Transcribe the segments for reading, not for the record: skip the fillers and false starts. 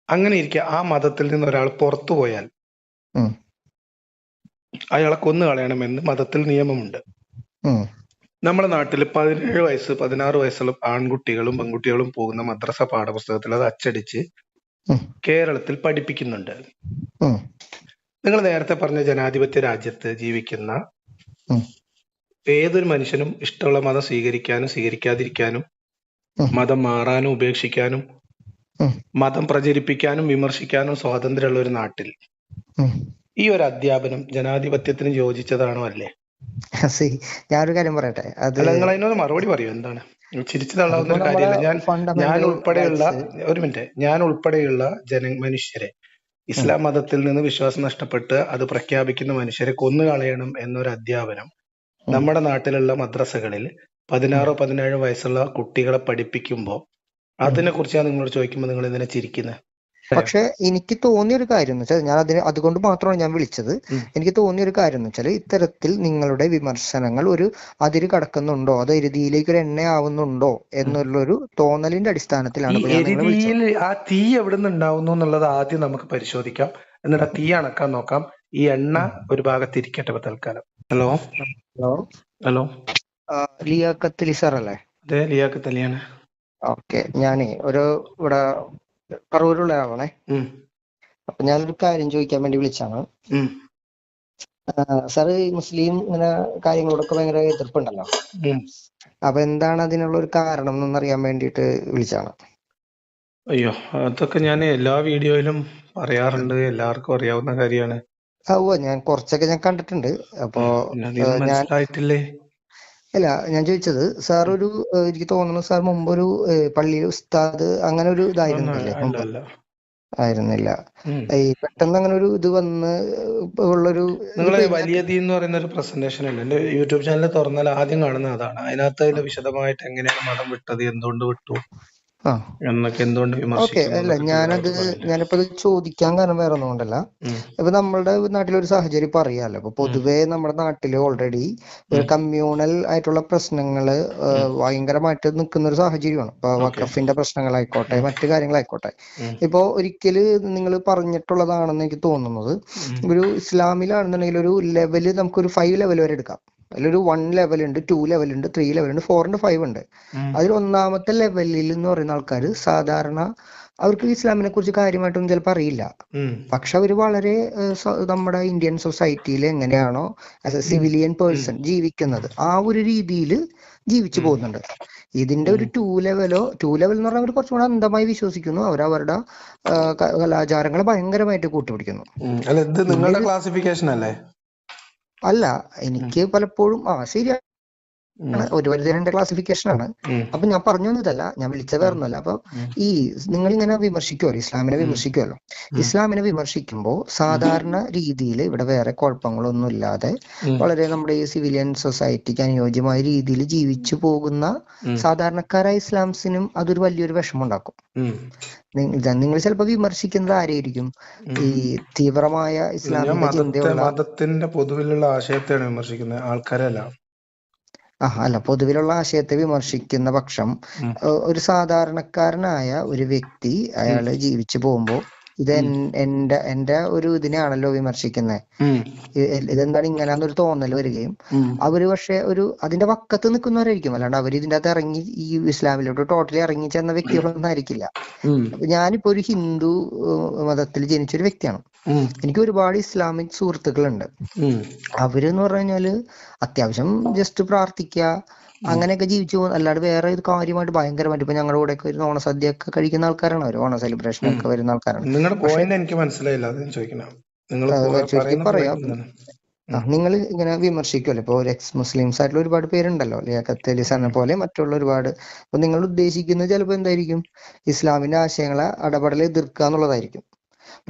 അങ്ങനെ ഇരിക്കെ ആ മതത്തിൽ നിന്ന് ഒരാൾ പുറത്തു പോയാൽ ഉം, അയാളെ കൊന്നു കളയണമെന്ന് മതത്തിൽ നിയമമുണ്ട്. ഉം, നമ്മുടെ നാട്ടിൽ 17 വയസ്സ് 16 വയസ്സുള്ള ആൺകുട്ടികളും പെൺകുട്ടികളും പോകുന്ന മദ്രസ പാഠപുസ്തകത്തിൽ അത് അച്ചടിച്ച് ഉം, കേരളത്തിൽ പഠിപ്പിക്കുന്നുണ്ട്. ഉം, നിങ്ങൾ നേരത്തെ പറഞ്ഞ ജനാധിപത്യ രാജ്യത്ത് ജീവിക്കുന്ന ഉം, ഏതൊരു മനുഷ്യനും ഇഷ്ടമുള്ള മതം സ്വീകരിക്കാനും സ്വീകരിക്കാതിരിക്കാനും ഉം, മതം മാറാനും ഉപേക്ഷിക്കാനും ഉം, മതം പ്രചരിപ്പിക്കാനും വിമർശിക്കാനും സ്വാതന്ത്ര്യമുള്ള ഒരു നാട്ടിൽ ഉം. ഈ ഒരു അധ്യാപനം ജനാധിപത്യത്തിന് യോജിച്ചതാണോ അല്ലേ? See, ഞാനൊരു കാര്യം പറയട്ടെ. അത് അല്ല, നിങ്ങൾ അതിനൊരു മറുപടി പറയൂ. എന്താണ് ചിരിച്ചു തള്ളാവുന്ന അതിപ്പോ ഒരു നമ്മളെ കാര്യമില്ല. ഞാൻ ഫണ്ടമെന്റൽ ഉൾപ്പെടെയുള്ള റൈറ്റ്സ്. ഒരു മിനിറ്റ്, ഞാൻ ഉൾപ്പെടെയുള്ള മനുഷ്യരെ ഇസ്ലാം മതത്തിൽ നിന്ന് വിശ്വാസം നഷ്ടപ്പെട്ട് അത് പ്രഖ്യാപിക്കുന്ന മനുഷ്യരെ കൊന്നുകളയണം എന്നൊരു അധ്യാപനം നമ്മുടെ നാട്ടിലുള്ള മദ്രസകളിൽ 16-17 വയസ്സുള്ള കുട്ടികളെ പഠിപ്പിക്കുമ്പോൾ അതിനെ കുറിച്ച് ഞാൻ നിങ്ങളോട് ചോദിക്കുമ്പോൾ നിങ്ങൾ എന്തിനാ ചിരിക്കുന്നത്? പക്ഷെ എനിക്ക് തോന്നിയ ഒരു കാര്യം എന്ന് വെച്ചാൽ, ഞാൻ അതുകൊണ്ട് മാത്രമാണ് ഞാൻ വിളിച്ചത്. എനിക്ക് തോന്നിയ ഒരു കാര്യം എന്ന് വെച്ചാൽ, ഇത്തരത്തിൽ നിങ്ങളുടെ വിമർശനങ്ങൾ ഒരു അതിര് കടക്കുന്നുണ്ടോ, അത് എരുതിയിലേക്ക് ഒരു എണ്ണയാവുന്നുണ്ടോ എന്നുള്ളൊരു തോന്നലിന്റെ ഈ അടിസ്ഥാനത്തിലാണ് ഇപ്പൊ ഞാൻ നിങ്ങളെ വിളിച്ചത്. എരിതിയിൽ ആ തീ എവിടെ നിന്ന് ഉണ്ടാവുന്നു എന്നുള്ളത് ആദ്യം നമുക്ക് പരിശോധിക്കാം. എന്നിട്ട് ആ തീ അണക്കാൻ നോക്കാം. ഈ എണ്ണ ഒരു ഭാഗത്ത് ഇരിക്കട്ടെ ഇപ്പൊ തൽക്കാലം. Hello hello, hello, Liaquat Ali sir അല്ലേ? അതെ, ലിയാഖത്ത് അലിയാണ്. ഓക്കെ, ഞാനേ ഇവിടെ പറവൂരുള്ള ആളാണേ. അപ്പൊ ഞാനൊരു കാര്യം ചോദിക്കാൻ വേണ്ടി വിളിച്ചാണ്. സാറ് ഈ മുസ്ലിം ഇങ്ങനെ കാര്യങ്ങളോടൊക്കെ ഭയങ്കര എതിർപ്പുണ്ടല്ലോ. അപ്പൊ എന്താണ് അതിനുള്ള ഒരു കാരണം എന്നറിയാൻ വേണ്ടിയിട്ട് വിളിച്ചാണ്. അയ്യോ, അതൊക്കെ ഞാൻ എല്ലാ വീഡിയോയിലും പറയാറുണ്ട്, എല്ലാവർക്കും അറിയാവുന്ന കാര്യമാണ്. ഞാൻ കുറച്ചൊക്കെ ഞാൻ കണ്ടിട്ടുണ്ട്. അപ്പോ ഞാൻ മനസ്സിലായിട്ടില്ലേ? അല്ല, ഞാൻ ചോദിച്ചത് സാർ ഒരു എനിക്ക് തോന്നുന്നു സാർ മുമ്പൊരു പള്ളിയിലെ ഉസ്താദ് അങ്ങനെ ഒരു ഇതായിരുന്നില്ലേ മുമ്പ്? ആയിരുന്നില്ല. ഈ പെട്ടെന്ന് അങ്ങനെ ഒരു ഇത് വന്ന് ഉള്ളൊരു നിങ്ങളെ വലിയതി എന്ന് പറയുന്ന ഒരു പ്രസന്റേഷൻ ഉണ്ട് എന്റെ യൂട്യൂബ് ചാനൽ തുറന്നാൽ ആദ്യം കാണുന്ന അതാണ്. അതിനകത്ത് വിശദമായിട്ട് എങ്ങനെയാണ് മതം വിട്ടത്, എന്തുകൊണ്ട് വിട്ടു എന്നൊക്കെ, എന്തുകൊണ്ട് വിമർശിക്കുന്നു. അല്ല, ഞാനിപ്പോ ഇത് ചോദിക്കാൻ കാരണം വേറെ ഒന്നും കൊണ്ടല്ല. ഇപ്പൊ നമ്മളുടെ നാട്ടിലൊരു സാഹചര്യം ഇപ്പൊ അറിയാലോ. ഇപ്പൊ പൊതുവെ നമ്മുടെ നാട്ടില് ഓൾറെഡി ഒരു കമ്മ്യൂണൽ ആയിട്ടുള്ള പ്രശ്നങ്ങള് ഭയങ്കരമായിട്ട് നിൽക്കുന്ന ഒരു സാഹചര്യമാണ്. ഇപ്പൊ വഖഫിന്റെ പ്രശ്നങ്ങളായിക്കോട്ടെ, മറ്റു കാര്യങ്ങളായിക്കോട്ടെ. ഇപ്പൊ ഒരിക്കല് നിങ്ങൾ പറഞ്ഞിട്ടുള്ളതാണെന്ന് എനിക്ക് തോന്നുന്നത്, ഒരു ഇസ്ലാമിലാണെന്നുണ്ടെങ്കിൽ ഒരു ലെവല് നമുക്കൊരു 5 ലെവൽ വരെ എടുക്കാം. അതിലൊരു 1 ലെവൽ ഉണ്ട്, 2 ലെവൽ ഉണ്ട്, 3 ലെവൽ ഉണ്ട്, 4 ഉണ്ട്, 5 ഉണ്ട്. അതിൽ ഒന്നാമത്തെ ലെവലിൽ എന്ന് പറയുന്ന ആൾക്കാര് സാധാരണ അവർക്ക് ഇസ്ലാമിനെ കുറിച്ച് കാര്യമായിട്ടൊന്നും ചിലപ്പോൾ അറിയില്ല. പക്ഷെ അവര് വളരെ നമ്മുടെ ഇന്ത്യൻ സൊസൈറ്റിയിൽ എങ്ങനെയാണോ ആസ് എ സിവിലിയൻ പേഴ്സൺ ജീവിക്കുന്നത് ആ ഒരു രീതിയിൽ ജീവിച്ചു പോകുന്നുണ്ട്. ഇതിന്റെ ഒരു 2 ലെവൽ എന്ന് പറഞ്ഞാൽ അവർ കുറച്ചുകൂടെ അന്ധമായി വിശ്വസിക്കുന്നു. അവരവരുടെ കലാചാരങ്ങളെ ഭയങ്കരമായിട്ട് കൂട്ടുപിടിക്കുന്നു. നിങ്ങളുടെ ക്ലാസിഫിക്കേഷൻ അല്ലേ? അല്ല, എനിക്ക് പലപ്പോഴും ശരിയാണ്, ഒരു പരിധിയുടെ ക്ലാസിഫിക്കേഷൻ ആണ്. അപ്പൊ ഞാൻ പറഞ്ഞു വന്നതല്ല, ഞാൻ വിളിച്ചത് വേറൊന്നുമല്ല. അപ്പൊ ഈ നിങ്ങളിങ്ങനെ വിമർശിക്കുമല്ലോ, ഇസ്ലാമിനെ വിമർശിക്കുമല്ലോ. ഇസ്ലാമിനെ വിമർശിക്കുമ്പോൾ സാധാരണ രീതിയിൽ ഇവിടെ വേറെ കുഴപ്പങ്ങളൊന്നും ഇല്ലാതെ വളരെ നമ്മുടെ ഈ സിവിലിയൻ സൊസൈറ്റിക്ക് അനുയോജ്യമായ രീതിയിൽ ജീവിച്ചു പോകുന്ന സാധാരണക്കാരായ ഇസ്ലാംസിനും അതൊരു വലിയൊരു വിഷമം ഉണ്ടാക്കും. നിങ്ങൾ ചിലപ്പോ വിമർശിക്കുന്നത് ആരെയായിരിക്കും? ഈ തീവ്രമായ ഇസ്ലാമിക ചിന്തയുള്ള മതത്തിന്റെ പൊതുവിലുള്ള ആശയത്തെയാണ് വിമർശിക്കുന്നത്, ആൾക്കാരല്ല. അല്ല, പൊതുവിലുള്ള ആശയത്തെ വിമർശിക്കുന്ന പക്ഷം ഒരു സാധാരണക്കാരനായ ഒരു വ്യക്തി അയാള് ജീവിച്ചു പോകുമ്പോ ഇത് എന്റെ ഒരു ഇതിനെയാണല്ലോ വിമർശിക്കുന്നത്, ഇതെന്താണ് ഇങ്ങനെയാന്നൊരു തോന്നൽ വരികയും അവര് പക്ഷെ അതിന്റെ വക്കത്ത് നിൽക്കുന്നവരായിരിക്കും. അല്ലാണ്ട് അവർ ഇതിന്റെ അകത്ത് ഇറങ്ങി ഈ ഇസ്ലാമിലോട്ട് ടോട്ടലി ഇറങ്ങി ചെന്ന വ്യക്തികളൊന്നും ആയിരിക്കില്ല. ഞാനിപ്പോ ഒരു ഹിന്ദു മതത്തിൽ ജനിച്ചൊരു വ്യക്തിയാണ്. എനിക്ക് ഒരുപാട് ഇസ്ലാമിക് സുഹൃത്തുക്കളുണ്ട്. അവരെന്ന് പറഞ്ഞു കഴിഞ്ഞാല് അത്യാവശ്യം ജസ്റ്റ് പ്രാർത്ഥിക്കുക അങ്ങനെയൊക്കെ ജീവിച്ചു പോകും. അല്ലാണ്ട് വേറെ ഇത് കാര്യമായിട്ട് ഭയങ്കരമായിട്ട് ഇപ്പൊ ഞങ്ങളുടെ കൂടെ ഒക്കെ ഒരു ഓണസദ്യ ഒക്കെ കഴിക്കുന്ന ആൾക്കാരാണ് അവർ, ഓണ സെലിബ്രേഷൻ ഒക്കെ വരുന്ന ആൾക്കാരാണ്. നിങ്ങളുടെ പോയിന്റ് എനിക്ക് മനസ്സിലായില്ല, ചുരുക്കി പറയാം, നിങ്ങൾ ഇങ്ങനെ വിമർശിക്കുമല്ലോ. ഇപ്പൊ ഒരു എക്സ് മുസ്ലിംസ് ആയിട്ടുള്ള ഒരുപാട് പേരുണ്ടല്ലോ, ലിയാഖത്ത് അലി സാറിനെ പോലെ മറ്റുള്ള ഒരുപാട്. അപ്പൊ നിങ്ങൾ ഉദ്ദേശിക്കുന്നത് ചിലപ്പോൾ എന്തായിരിക്കും, ഇസ്ലാമിന്റെ ആശയങ്ങളെ അടപടൽ എതിർക്കുക എന്നുള്ളതായിരിക്കും.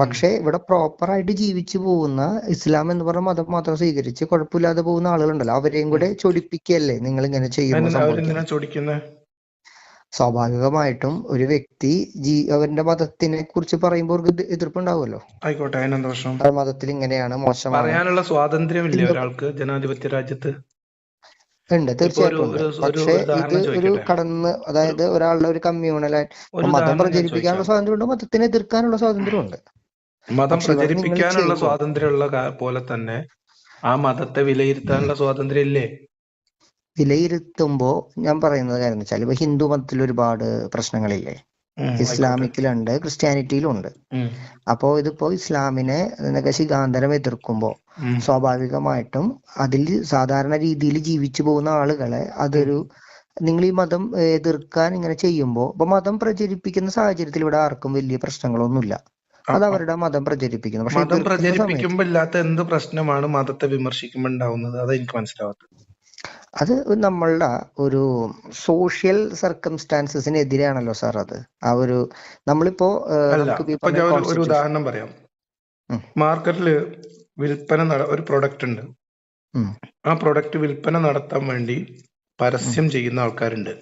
പക്ഷെ ഇവിടെ പ്രോപ്പർ ആയിട്ട് ജീവിച്ചു പോകുന്ന ഇസ്ലാം എന്ന് പറഞ്ഞ മതം മാത്രം സ്വീകരിച്ച് കുഴപ്പമില്ലാതെ പോകുന്ന ആളുകളുണ്ടല്ലോ, അവരെയും കൂടെ ചൊടിപ്പിക്കല്ലേ നിങ്ങൾ ഇങ്ങനെ ചെയ്യുമ്പോൾ? സ്വാഭാവികമായിട്ടും ഒരു വ്യക്തി അവന്റെ മതത്തിനെ കുറിച്ച് പറയുമ്പോൾ എതിർപ്പുണ്ടാവുമല്ലോ. ആയിക്കോട്ടെ, മതത്തിൽ ഇങ്ങനെയാണ്, മോശമാണ്. പറയാനുള്ള സ്വാതന്ത്ര്യമില്ലേ ഒരാൾക്ക് ജനാധിപത്യ രാജ്യത്ത്? ഉണ്ട്, ഇപ്പൊ തീർച്ചയായിട്ടും ഉണ്ട്. ഒരു പക്ഷേ ഇത് ഉദാഹരണം ഒരു ചോദിക്കട്ടെ. കടന്ന്, ഒരു അതായത് ഒരാളുടെ ഒരു കമ്മ്യൂണലായിട്ട് ഒരു മതം ഉദാഹരണം ഞാൻ പ്രചരിപ്പിക്കാനുള്ള ചോദിക്കാം. സ്വാതന്ത്ര്യമുണ്ട്, മതത്തിനെ എതിർക്കാനുള്ള സ്വാതന്ത്ര്യമുണ്ട്. മതം പക്ഷെ ഇവിടെ നിങ്ങൾ പ്രചരിപ്പിക്കാനുള്ള ചെയ്യുമ്പോൾ സ്വാതന്ത്ര്യമുള്ള പോലെ തന്നെ ആ മതത്തെ വിലയിരുത്താനുള്ള സ്വാതന്ത്ര്യം ഇല്ലേ? വിലയിരുത്തുമ്പോ ഞാൻ പറയുന്നത് കാര്യം എന്ന് വെച്ചാൽ, ഇപ്പൊ ഹിന്ദു മതത്തിൽ ഒരുപാട് പ്രശ്നങ്ങളില്ലേ, ആയിക്കോട്ടെ. ഇസ്ലാമിക്കിലുണ്ട്, ക്രിസ്ത്യാനിറ്റിയിലുണ്ട്. ഉം, അപ്പോ ഇതിപ്പോ ഇസ്ലാമിനെ നിനക്ക് ശിഖാന്തരം എതിർക്കുമ്പോ ഉം, സ്വാഭാവികമായിട്ടും അതിൽ സാധാരണ രീതിയിൽ ജീവിച്ചു പോകുന്ന ആളുകളെ ഉം. അതൊരു, നിങ്ങൾ ഈ മതം എതിർക്കാൻ ഇങ്ങനെ ചെയ്യുമ്പോൾ, ഇപ്പൊ മതം പ്രചരിപ്പിക്കുന്ന സാഹചര്യത്തിൽ ഇവിടെ ആർക്കും വലിയ പ്രശ്നങ്ങളൊന്നുമില്ല. ആ, അത് ആ. അവരുടെ മതം പ്രചരിപ്പിക്കുന്നു. പക്ഷെ മതം എതിർക്കുന്ന സമയത്ത് പ്രചരിപ്പിക്കുമ്പോ ഇല്ലാത്ത എന്ത് പ്രശ്നമാണ് മതത്തെ വിമർശിക്കുമ്പോ ഉണ്ടാവുന്നത്? അത് എനിക്ക് മനസ്സിലാവാത്തത്. അത് നമ്മളുടെ ഒരു സോഷ്യൽ സർക്കംസ്റ്റാൻസസിനെതിരെയാണല്ലോ സാർ അത്. ആ ഒരു നമ്മളിപ്പോ അല്ല, നമുക്കിപ്പോ ഈ ഇപ്പൊ പറഞ്ഞ ഞാൻ ഒരു കോൺസ്റ്റിറ്റ്യൂഷൻ. ഉദാഹരണം പറയാം. മാർക്കറ്റിൽ ഒരു പ്രൊഡക്റ്റ് ഉണ്ട്. ആ പ്രൊഡക്റ്റ് വിൽപ്പന നടത്താൻ വേണ്ടി പരസ്യം ചെയ്യുന്ന ആൾക്കാരുണ്ട്.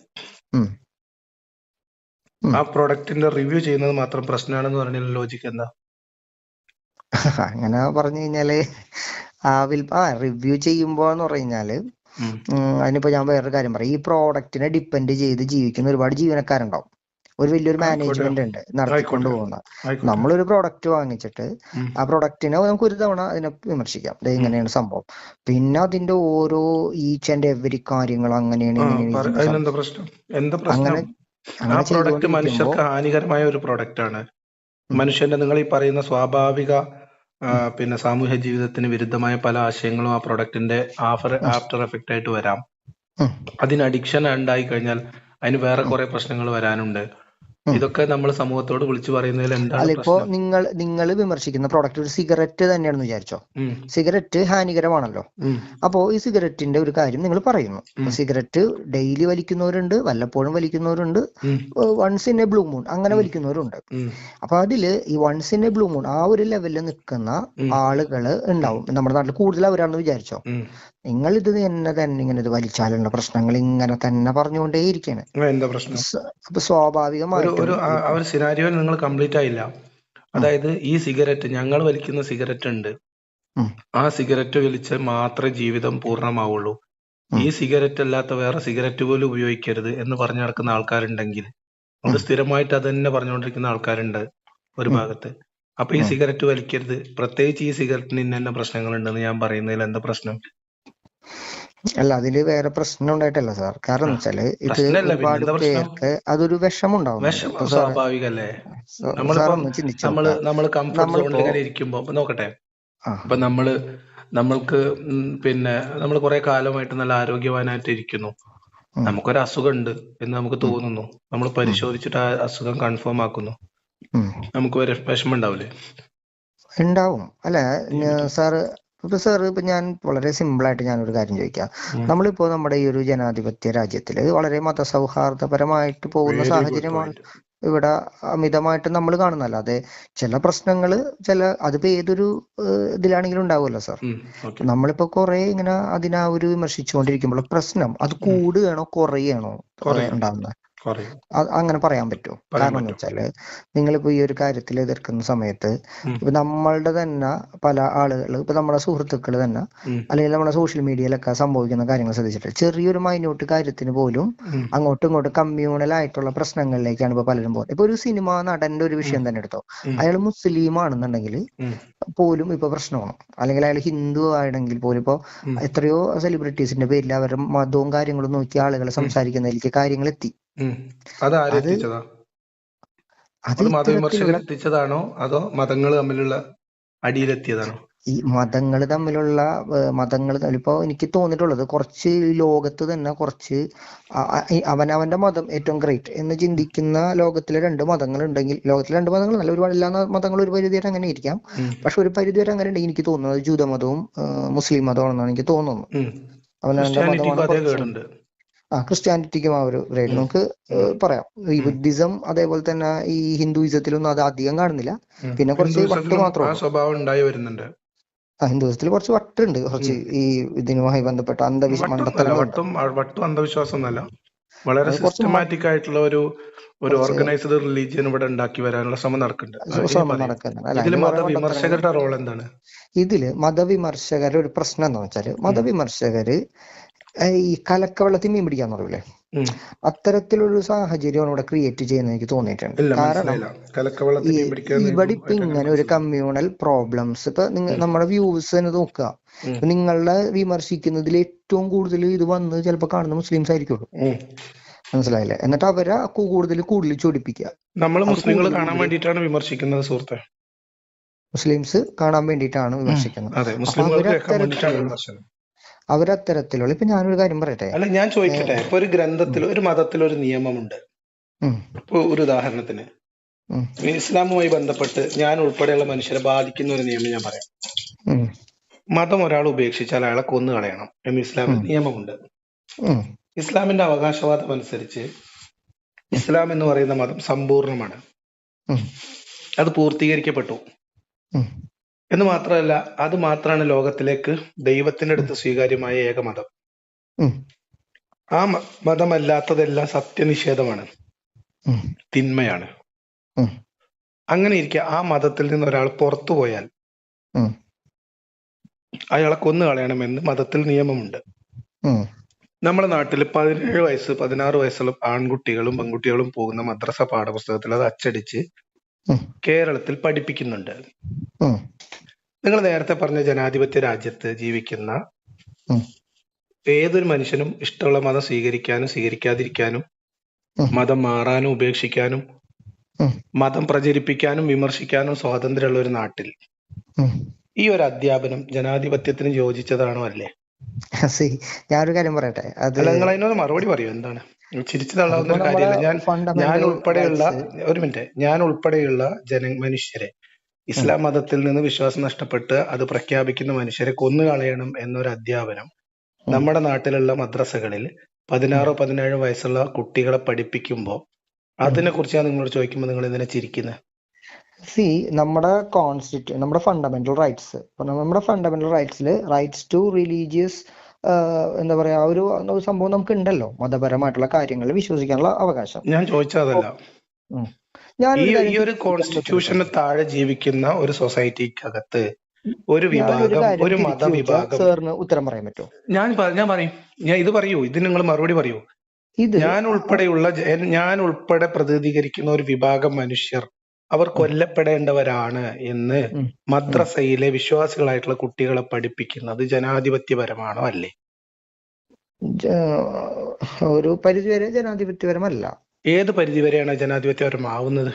ആ പ്രൊഡക്റ്റിന്റെ റിവ്യൂ ചെയ്യുന്നത് മാത്രം പ്രശ്നമാണെന്ന് പറഞ്ഞാൽ ലോജിക്ക് എന്താ? അങ്ങനെ പറഞ്ഞു കഴിഞ്ഞാല് റിവ്യൂ ചെയ്യുമ്പോ എന്ന് പറഞ്ഞു കഴിഞ്ഞാല്, അതിനിപ്പോ ഞാൻ വേറൊരു കാര്യം പറയാം. ഈ പ്രോഡക്റ്റിനെ ഡിപ്പെൻഡ് ചെയ്ത് ജീവിക്കുന്ന ഒരുപാട് ജീവനക്കാരുണ്ടാവും. ഒരു വലിയൊരു മാനേജ്മെന്റ് ഉണ്ട് നടത്തിക്കൊണ്ട് പോകുന്ന. നമ്മളൊരു പ്രോഡക്റ്റ് വാങ്ങിച്ചിട്ട് ആ പ്രൊഡക്റ്റിനെ നമുക്ക് ഒരു തവണ അതിനെ വിമർശിക്കാം, ഇത് ഇങ്ങനെയാണ് സംഭവം. പിന്നെ അതിന്റെ ഓരോ ഈച്ച് ആൻഡ് എവരി കാര്യങ്ങൾ അങ്ങനെയാണ് അതിനെന്താ പ്രശ്നം? എന്താ അങ്ങനെ പ്രശ്നം? ആ അങ്ങനെ പ്രൊഡക്റ്റ് ചെയ്തുകൊണ്ടിരിക്കുമ്പോ മനുഷ്യർക്ക് ഹാനികരമായ ഒരു പ്രൊഡക്റ്റ് ആണ്. മനുഷ്യന്റെ നിങ്ങൾ ഈ പറയുന്ന സ്വാഭാവിക പിന്നെ സാമൂഹ്യ ജീവിതത്തിന് വിരുദ്ധമായ പല ആശയങ്ങളും ആ പ്രൊഡക്റ്റിന്റെ ആഫ്റ്റർ എഫക്റ്റ് ആയിട്ട് വരാം. അതിന് അഡിക്ഷൻ ഉണ്ടായി കഴിഞ്ഞാൽ അതിന് വേറെ കുറെ പ്രശ്നങ്ങൾ വരാനുണ്ട്. ഇതൊക്കെ നമ്മൾ സമൂഹത്തോട് വിളിച്ചു പറയുന്നതിൽ എന്താണ് അല്ല, ഇപ്പോ പ്രശ്നം? നിങ്ങൾ വിമർശിക്കുന്ന പ്രോഡക്റ്റ് ഒരു സിഗരറ്റ് തന്നെയാണെന്ന് വിചാരിച്ചോ. സിഗരറ്റ് ഹാനികരമാണല്ലോ. അപ്പോ ഈ സിഗരറ്റിന്റെ ഒരു കാര്യം നിങ്ങൾ പറയുന്നു. സിഗരറ്റ് ഡെയിലി വലിക്കുന്നവരുണ്ട്, വല്ലപ്പോഴും വലിക്കുന്നവരുണ്ട്, once in a blue moon അങ്ങനെ വലിക്കുന്നവരുണ്ട്. അപ്പൊ അതില് ഈ once in a blue moon ആ ഒരു ലെവലിൽ നിൽക്കുന്ന ആളുകള് ഉണ്ടാവും നമ്മുടെ നാട്ടിൽ. കൂടുതൽ അവരാണെന്ന് വിചാരിച്ചോ. നിങ്ങൾ ഇത് തന്നെ ഇങ്ങനെ ഇത് വലിച്ചാലുള്ള പ്രശ്നങ്ങൾ ഇങ്ങനെ തന്നെ പറഞ്ഞുകൊണ്ടേയിരിക്കാണ്. എന്താ പ്രശ്നം? അപ്പൊ സ്വാഭാവികമായിട്ടും ഒരു സിനാരിയോ നിങ്ങൾ കംപ്ലീറ്റ് ആയില്ല. അതായത് ഈ സിഗരറ്റ്, ഞങ്ങൾ വലിക്കുന്ന സിഗരറ്റ് ഉണ്ട്, ആ സിഗരറ്റ് വലിച്ചാൽ മാത്രമേ ജീവിതം പൂർണ്ണമാവുള്ളൂ, ഈ സിഗരറ്റ് അല്ലാത്ത വേറെ സിഗരറ്റ് പോലും ഉപയോഗിക്കരുത് എന്ന് പറഞ്ഞു നടക്കുന്ന ആൾക്കാരുണ്ടെങ്കിൽ, അത് സ്ഥിരമായിട്ട് അത് തന്നെ പറഞ്ഞുകൊണ്ടിരിക്കുന്ന ആൾക്കാരുണ്ട് ഒരു ഭാഗത്ത്. അപ്പൊ ഈ സിഗരറ്റ് വലിക്കരുത്, പ്രത്യേകിച്ച് ഈ സിഗരറ്റിന് ഇന്ന പ്രശ്നങ്ങൾ ഉണ്ടെന്ന് ഞാൻ പറയുന്നതിൽ എന്താ പ്രശ്നം? അല്ല, അതില് വേറെ പ്രശ്നം ഉണ്ടായിട്ടല്ല സാർ. കാരണം എന്ന് വെച്ചാല് ഇത് ഒരുപാട് പേർക്ക് അതൊരു വിഷമുണ്ടാവും. സ്വാഭാവികല്ലേ? സാറൊന്ന് ചിന്തിച്ചു നമ്മൾ കംഫർട്ട് സോണിൽ ഇങ്ങനെ ഇരിക്കുമ്പോ നോക്കട്ടെ, ഇപ്പൊ നമ്മൾക്ക് പിന്നെ നമ്മൾ കുറെ കാലമായിട്ട് നല്ല ആരോഗ്യവാനായിട്ട് ഇരിക്കുന്നു, നമുക്കൊരു അസുഖം ഉണ്ട് എന്ന് നമുക്ക് തോന്നുന്നു, നമ്മൾ പരിശോധിച്ചിട്ട് ആ അസുഖം കൺഫേം ആക്കുന്നു, നമുക്ക് ഒരു വിഷമം ഉണ്ടാവില്ലേ? ഉണ്ടാവും. അല്ല സാറ്, ഇപ്പൊ ഞാൻ വളരെ സിമ്പിൾ ആയിട്ട് ഞാനൊരു കാര്യം ചോദിക്കാം. നമ്മളിപ്പോ നമ്മുടെ ഈ ഒരു ജനാധിപത്യ രാജ്യത്തില് വളരെ മതസൗഹാർദ്ദപരമായിട്ട് പോകുന്ന സാഹചര്യമാണ് ഇവിടെ അമിതമായിട്ട് നമ്മൾ കാണുന്നല്ലോ. അതെ, ചില പ്രശ്നങ്ങള് അതിപ്പോ ഏതൊരു ഇതിലാണെങ്കിലും ഉണ്ടാവുമല്ലോ സാർ. നമ്മളിപ്പോ കുറെ ഇങ്ങനെ അതിനെ ഒരു വിമർശിച്ചുകൊണ്ടിരിക്കുമ്പോൾ പ്രശ്നം അത് കൂടുകയാണോ കുറയുകയാണോ ഉണ്ടാവുന്നത്? അങ്ങനെ പറയാൻ പറ്റുമോ? കാരണം എന്ന് വെച്ചാല് നിങ്ങളിപ്പോ ഈ ഒരു കാര്യത്തിൽ എതിർക്കുന്ന സമയത്ത് ഇപ്പൊ നമ്മളുടെ തന്നെ പല ആളുകൾ, ഇപ്പൊ നമ്മുടെ സുഹൃത്തുക്കൾ തന്നെ, അല്ലെങ്കിൽ നമ്മുടെ സോഷ്യൽ മീഡിയയിലൊക്കെ സംഭവിക്കുന്ന കാര്യങ്ങൾ ശ്രദ്ധിച്ചിട്ട് ചെറിയൊരു മൈന്യൂട്ട് കാര്യത്തിന് പോലും അങ്ങോട്ടും ഇങ്ങോട്ടും കമ്മ്യൂണൽ ആയിട്ടുള്ള പ്രശ്നങ്ങളിലേക്കാണ് ഇപ്പൊ പലരും പോകുന്നത്. ഇപ്പൊ ഒരു സിനിമാ നടന്റെ ഒരു വിഷയം തന്നെ എടുത്തോ, അയാൾ മുസ്ലിം ആണെന്നുണ്ടെങ്കിൽ പോലും ഇപ്പൊ പ്രശ്നമാണ്. അല്ലെങ്കിൽ അയാൾ ഹിന്ദു ആണെങ്കിൽ പോലും ഇപ്പൊ എത്രയോ സെലിബ്രിറ്റീസിന്റെ പേരിൽ അവരുടെ മതവും കാര്യങ്ങളും നോക്കി ആളുകൾ സംസാരിക്കുന്നതിലേക്ക് കാര്യങ്ങൾ എത്തി. അത് മതവിമർശകർ എത്തിച്ചതാണോ അതോ മതങ്ങൾ തമ്മിലുള്ള അടിയിലെത്തിയതാണോ? ഈ മതങ്ങൾ ഇപ്പോ എനിക്ക് തോന്നിയിട്ടുള്ളത് കുറച്ച് ലോകത്ത് തന്നെ കുറച്ച് അവനവന്റെ മതം ഏറ്റവും ഗ്രേറ്റ് എന്ന് ചിന്തിക്കുന്ന ലോകത്തിലെ രണ്ട് മതങ്ങൾ ഉണ്ടെങ്കിൽ, ലോകത്തിലെ രണ്ട് മതങ്ങൾ നല്ല ഒരുപാട് എല്ലാ മതങ്ങളും ഒരു പരിധി വരെ അങ്ങനെ ഇരിക്കാം, പക്ഷെ ഒരു പരിധി വരെ അങ്ങനെ ഉണ്ടെങ്കിൽ എനിക്ക് തോന്നുന്നത് ജൂതമതവും മുസ്ലിം മതമാണെന്നാണ് എനിക്ക് തോന്നുന്നു. അവനവന്റെ മതമാണ്. ക്രിസ്ത്യാനിറ്റിക്കും ആ ഒരു ഗ്രേഡ് നമുക്ക് പറയാം. ഈ ബുദ്ധിസം അതേപോലെ തന്നെ ഈ ഹിന്ദുയിസത്തിലൊന്നും അത് അധികം കാണുന്നില്ല. പിന്നെ കുറച്ച് വട്ട് മാത്രമേ സ്വഭാവം ഉണ്ടായി വരുന്നുണ്ട്. ഹിന്ദുയിസത്തിൽ കുറച്ച് വട്ടുണ്ട്, കുറച്ച് ഈ ഇതിനുമായി ബന്ധപ്പെട്ട അന്ധവിശ്വാസം എന്നല്ല, വളരെ സിസ്റ്റമാറ്റിക് ആയിട്ടുള്ള ഒരു ഓർഗനൈസ്ഡ് റിലീജിയൻ ഇവിടെ ഉണ്ടാക്കി വരാനുള്ള ശ്രമം നടക്കുന്നുണ്ട്. ഇതിൽ മതവിമർശകരുടെ റോൾ എന്താണ്? ഇതില് മതവിമർശകരുടെ ഒരു പ്രശ്നം എന്ന് വെച്ചാല്, മതവിമർശകര് ഈ കലക്കവെള്ളത്തിൽ മീൻ പിടിക്കാന്ന് പറയൂലേ, ഉം. അത്തരത്തിലൊരു സാഹചര്യമാണ് ഇവിടെ ക്രിയേറ്റ് ചെയ്യുന്നത് എനിക്ക് തോന്നിയിട്ടുണ്ട്. ഇല്ല, കാരണം മനസ്സിലായില്ല. കലക്കവെള്ളത്തിൽ ഈ മീൻ പിടിക്കുക ഇവിടെ ഇതും ഇപ്പൊ ആയിട്ട് അങ്ങനെ ഇങ്ങനെ ഒരു മനസ്സിലായി. കമ്മ്യൂണൽ പ്രോബ്ലംസ് ഇപ്പൊ നമ്മുടെ വ്യൂസ് തന്നെ നോക്കുക. ഉം. ഇപ്പൊ നിങ്ങളെ വിമർശിക്കുന്നതിൽ ഏറ്റവും കൂടുതൽ ഇത് വന്ന് ചിലപ്പോൾ കാണുന്ന മുസ്ലിംസ് ആയിരിക്കുള്ളൂ. ഉം. മനസ്സിലായില്ലേ? എന്നിട്ട് അവരെ കൂടുതൽ ചൊടിപ്പിക്കുക. നമ്മൾ അത് മുസ്ലിങ്ങൾ കാണാൻ കൂടുതൽ വേണ്ടിയിട്ടാണ് വിമർശിക്കുന്നത് സുഹൃത്തെ. മുസ്ലിംസ് കാണാൻ വേണ്ടിയിട്ടാണ് വിമർശിക്കുന്നത്. അതെ, അപ്പൊ മുസ്ലിങ്ങൾക്ക് കേൾക്കാൻ വേണ്ടിയിട്ടാണ് അവരത്തരത്തിലുള്ള വിമർശനം. അവരത്തരത്തിലുള്ള ഇപ്പൊ ഞാനൊരു കാര്യം പറയട്ടെ. അല്ല, ഞാൻ ചോദിക്കട്ടെ, ഇപ്പൊ ഒരു ഗ്രന്ഥത്തിൽ ഉം, ഒരു മതത്തിൽ ഒരു നിയമമുണ്ട്. ഉം, ഇപ്പൊ ഒരു ഉദാഹരണത്തിന് ഉം, ഇസ്ലാമുമായി ബന്ധപ്പെട്ട് ഞാൻ ഉൾപ്പെടെയുള്ള മനുഷ്യരെ ബാധിക്കുന്ന ഒരു നിയമം ഞാൻ പറയാം. ഉം, മതം ഒരാൾ ഉപേക്ഷിച്ചാൽ അയാളെ കൊന്നു കളയണം എന്ന് ഇസ്ലാമിൽ നിയമമുണ്ട്. ഉം, ഇസ്ലാമിന്റെ അവകാശവാദം അനുസരിച്ച് ഇസ്ലാം എന്ന് പറയുന്ന മതം സമ്പൂർണ്ണമാണ്, ഉം, അത് പൂർത്തീകരിക്കപ്പെട്ടു ഉം, എന്ന് മാത്രമല്ല, അത് മാത്രമാണ് ലോകത്തിലേക്ക് ദൈവത്തിന്റെ അടുത്ത് സ്വീകാര്യമായ ഏക മതം. ഉം, ആ മതമല്ലാത്തതെല്ലാം സത്യനിഷേധമാണ്, ഉം, തിന്മയാണ്. ഉം, അങ്ങനെ ഇരിക്കെ ആ മതത്തിൽ നിന്ന് ഒരാൾ പുറത്തു പോയാൽ ഉം, അയാളെ കൊന്നു കളയണമെന്ന് മതത്തിൽ നിയമമുണ്ട്. ഉം, നമ്മുടെ നാട്ടിൽ 17 വയസ്സ് 16 വയസ്സുള്ള ആൺകുട്ടികളും പെൺകുട്ടികളും പോകുന്ന മദ്രസ പാഠപുസ്തകത്തിൽ അത് അച്ചടിച്ച് ഉം, കേരളത്തിൽ പഠിപ്പിക്കുന്നുണ്ട്. ഉം, നിങ്ങൾ നേരത്തെ പറഞ്ഞ ജനാധിപത്യ രാജ്യത്ത് ജീവിക്കുന്ന ഉം, ഏതൊരു മനുഷ്യനും ഇഷ്ടമുള്ള മതം സ്വീകരിക്കാനും സ്വീകരിക്കാതിരിക്കാനും ഉം, മതം മാറാനും ഉപേക്ഷിക്കാനും ഉം, മതം പ്രചരിപ്പിക്കാനും വിമർശിക്കാനും സ്വാതന്ത്ര്യമുള്ള ഒരു നാട്ടിൽ ഉം. ഈ ഒരു അധ്യാപനം ജനാധിപത്യത്തിന് യോജിച്ചതാണോ അല്ലേ? See, ഞാനൊരു കാര്യം പറയട്ടെ. അത് അല്ല, നിങ്ങൾ അതിനൊരു മറുപടി പറയൂ. എന്താണ് ചിരിച്ചു തള്ളാവുന്ന അതിപ്പോ ഒരു നമ്മുടെ കാര്യമില്ല. ഞാൻ ഫണ്ടമെന്റൽ ഉൾപ്പെടെയുള്ള റൈറ്റ്സ്. ഒരു മിനിറ്റ്, ഞാൻ ഉൾപ്പെടെയുള്ള മനുഷ്യരെ ഇസ്ലാം മതത്തിൽ നിന്ന് വിശ്വാസം നഷ്ടപ്പെട്ട് അത് പ്രഖ്യാപിക്കുന്ന മനുഷ്യരെ കൊന്നുകളയണം എന്നൊരു അധ്യാപനം നമ്മുടെ നാട്ടിലുള്ള മദ്രസകളിൽ 16-17 വയസ്സുള്ള കുട്ടികളെ പഠിപ്പിക്കുമ്പോൾ അതിനെ കുറിച്ച് ഞാൻ നിങ്ങളോട് ചോദിക്കുമ്പോൾ നിങ്ങൾ എന്തിനാ ചിരിക്കുന്നത്? നമ്മുടെ ഫണ്ടമെന്റൽ റൈറ്റ്സ്, നമ്മുടെ ഫണ്ടമെന്റൽ റൈറ്റ്സിൽ റൈറ്റ്സ് ടു റിലീജിയസ്, എന്താ പറയാ, ഒരു സംഭവം നമുക്ക് ഉണ്ടല്ലോ. മതപരമായിട്ടുള്ള കാര്യങ്ങളിൽ വിശ്വസിക്കാനുള്ള അവകാശം. ഞാൻ ചോദിച്ചതല്ല. ഉം. ഈ ഞാനൊരു ഈ കാര്യം ഒരു കോൺസ്റ്റിറ്റ്യൂഷന് താഴെ ജീവിക്കുന്ന ഒരു സൊസൈറ്റിക്കകത്ത് ഒരു ഞാനൊരു വിഭാഗം, കാര്യം ഒരു തിരിച്ചു ചോദിച്ചാൽ മതവിഭാഗം, സാറിന് ഉത്തരം പറയാൻ പറ്റുമോ? ഞാൻ പറയും, ഞാൻ ഇത് പറയൂ, ഇത് നിങ്ങൾ മറുപടി പറയൂ. ഇത് ഞാൻ ഉൾപ്പെടെ പ്രതിനിധീകരിക്കുന്ന ഒരു വിഭാഗം മനുഷ്യർ അവർ കൊല്ലപ്പെടേണ്ടവരാണ് എന്ന് ഉം, ഉം. മദ്രസയിലെ വിശ്വാസികളായിട്ടുള്ള കുട്ടികളെ പഠിപ്പിക്കുന്നത് ജനാധിപത്യപരമാണോ അല്ലേ? ജ- ഒരു പരിധിവരെ ജനാധിപത്യപരമല്ല. ഏത് പരിധിവരെയാണ് ജനാധിപത്യപരമാവുന്നത്?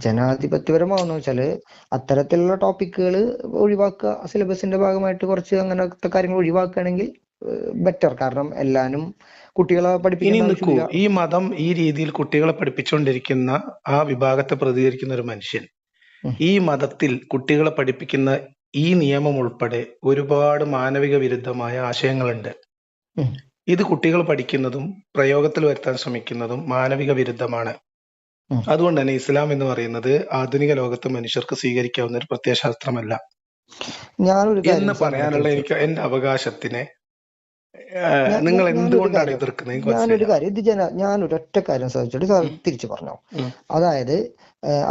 ജനാധിപത്യപരമാവെന്ന് വെച്ചാല് അത്തരത്തിലുള്ള ടോപ്പിക്കുകൾ ഒഴിവാക്കുക, സിലബസിന്റെ ഭാഗമായിട്ട് കുറച്ച് അങ്ങനത്തെ കാര്യങ്ങൾ ഒഴിവാക്കുകയാണെങ്കിൽ ബെറ്റർ. കാരണം എല്ലാനും കുട്ടികളെ ഇനി പഠിപ്പിക്കേണ്ട നിൽക്കൂ, ആവശ്യമില്ല. ഈ മതം ഈ രീതിയിൽ കുട്ടികളെ പഠിപ്പിച്ചുകൊണ്ടിരിക്കുന്ന ആ വിഭാഗത്തെ പ്രതികരിക്കുന്ന ഒരു മനുഷ്യൻ ഉം, ഈ മതത്തിൽ കുട്ടികളെ പഠിപ്പിക്കുന്ന ഈ നിയമം ഉൾപ്പെടെ ഒരുപാട് മാനവിക വിരുദ്ധമായ ആശയങ്ങളുണ്ട്. ഉം, ഇത് കുട്ടികൾ പഠിക്കുന്നതും പ്രയോഗത്തിൽ വരുത്താൻ ശ്രമിക്കുന്നതും മാനവിക വിരുദ്ധമാണ്. ഉം. അതുകൊണ്ട് തന്നെ ഇസ്ലാം എന്ന് പറയുന്നത് ആധുനിക ലോകത്ത് മനുഷ്യർക്ക് സ്വീകരിക്കാവുന്ന ഒരു പ്രത്യയശാസ്ത്രമല്ല ഞാനൊരു എന്ന് കാര്യം പറയാനുള്ള സമർത്ഥിച്ചു. എന്റെ അവകാശത്തിനെ ഞാൻ- നിങ്ങൾ ഞാനൊരു എന്തുകൊണ്ടാണ് കാര്യം എതിർക്കുന്നത്? എനിക്ക് ഞാനൊരു മനസ്സിലായില്ല. കാര്യം ഞാനൊരു ഒറ്റ കാര്യം സാധിച്ചിട്ട് സാർ തിരിച്ചു പറഞ്ഞോ. ഉം, അതായത്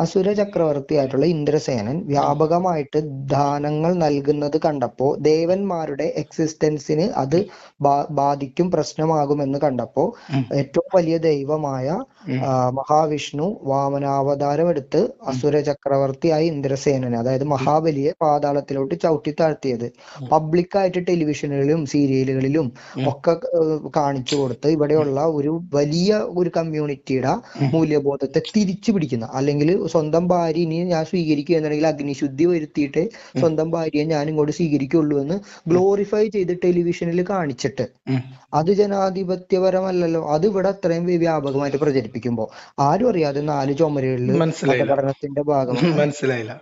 അസുര ചക്രവർത്തിയായിട്ടുള്ള ഇന്ദ്രസേനൻ വ്യാപകമായിട്ട് ദാനങ്ങൾ നൽകുന്നത് കണ്ടപ്പോ ദേവന്മാരുടെ എക്സിസ്റ്റൻസിന് അത് ബാധിക്കും, പ്രശ്നമാകുമെന്ന് കണ്ടപ്പോ ഉം, ഏറ്റവും വലിയ ദൈവമായ ഉം, മഹാവിഷ്ണു വാമനാവതാരം എടുത്ത് അസുര ചക്രവർത്തിയായ ഇന്ദ്രസേനനെ, അതായത് മഹാബലിയെ പാതാളത്തിലോട്ട് ചവിട്ടി താഴ്ത്തിയത് പബ്ലിക്കായിട്ട് ടെലിവിഷനുകളിലും സീരിയലുകളിലും ഉം, ഒക്കെ കാണിച്ചു കൊടുത്ത് ഇവിടെയുള്ള ഒരു വലിയ ഒരു കമ്മ്യൂണിറ്റിയുടെ മൂല്യബോധത്തെ തിരിച്ചു പിടിക്കുന്ന, അല്ലെങ്കിൽ സ്വന്തം ഭാര്യ ഇനി ഞാൻ സ്വീകരിക്കുക എന്നുണ്ടെങ്കിൽ അഗ്നിശുദ്ധി വരുത്തിയിട്ട് സ്വന്തം ഭാര്യയെ ഞാൻ ഇങ്ങോട്ട് സ്വീകരിക്കുള്ളൂ എന്ന് ഗ്ലോറിഫൈ ചെയ്ത് ടെലിവിഷനിൽ കാണിച്ചിട്ട് ഉം. അത് ജനാധിപത്യപരമല്ലല്ലോ. അത് ഇവിടെ അത്രയും വ്യാപകമായിട്ട് പ്രചരിപ്പിക്കുമ്പോ ആരും അറിയാതെ 4 ചുമരുകളിൽ മനസ്സിലായില്ല. മതപഠനത്തിന്റെ ഭാഗമാണ്. മനസ്സിലായില്ല.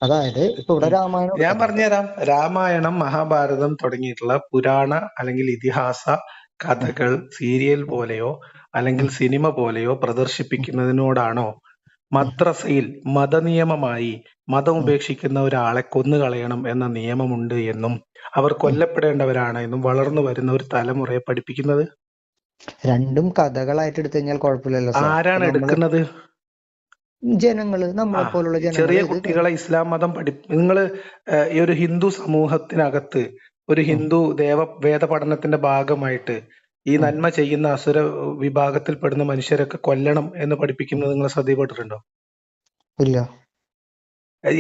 അതായത് ഇപ്പൊ ഇവിടെ രാമായണം ഞാൻ എടുക്കട്ടെ. പറഞ്ഞുതരാം. രാമായണം, മഹാഭാരതം തുടങ്ങിയിട്ടുള്ള പുരാണ അല്ലെങ്കിൽ ഇതിഹാസ കഥകൾ സീരിയൽ പോലെയോ അല്ലെങ്കിൽ സിനിമ പോലെയോ പ്രദർശിപ്പിക്കുന്നതിനോടാണോ മദ്രസയിൽ മതനിയമമായി മതം ഉപേക്ഷിക്കുന്ന ഒരാളെ കൊന്നുകളയണം എന്ന നിയമമുണ്ട് എന്നും അവർ കൊല്ലപ്പെടേണ്ടവരാണ് എന്നും വളർന്നു വരുന്ന ഒരു തലമുറയെ പഠിപ്പിക്കുന്നത്? രണ്ടും കഥകളായിട്ട് എടുത്തു കഴിഞ്ഞാൽ കുഴപ്പമില്ലല്ലോ സാർ. ആരാണ് എടുക്കുന്നത്? ജനങ്ങള്, നമ്മളെ പോലുള്ള ചെറിയ ജനങ്ങള്. കുട്ടികളെ ഇസ്ലാം മതം നിങ്ങള് ഈ ഒരു ഹിന്ദു സമൂഹത്തിനകത്ത് ഒരു ഹിന്ദു വേദ പഠനത്തിന്റെ ഭാഗമായിട്ട് ഈ നന്മ ചെയ്യുന്ന അസുര വിഭാഗത്തിൽപ്പെടുന്ന മനുഷ്യരൊക്കെ കൊല്ലണം എന്ന് പഠിപ്പിക്കുന്നത് നിങ്ങൾ ശ്രദ്ധയിൽപ്പെട്ടിട്ടുണ്ടോ? ഇല്ല.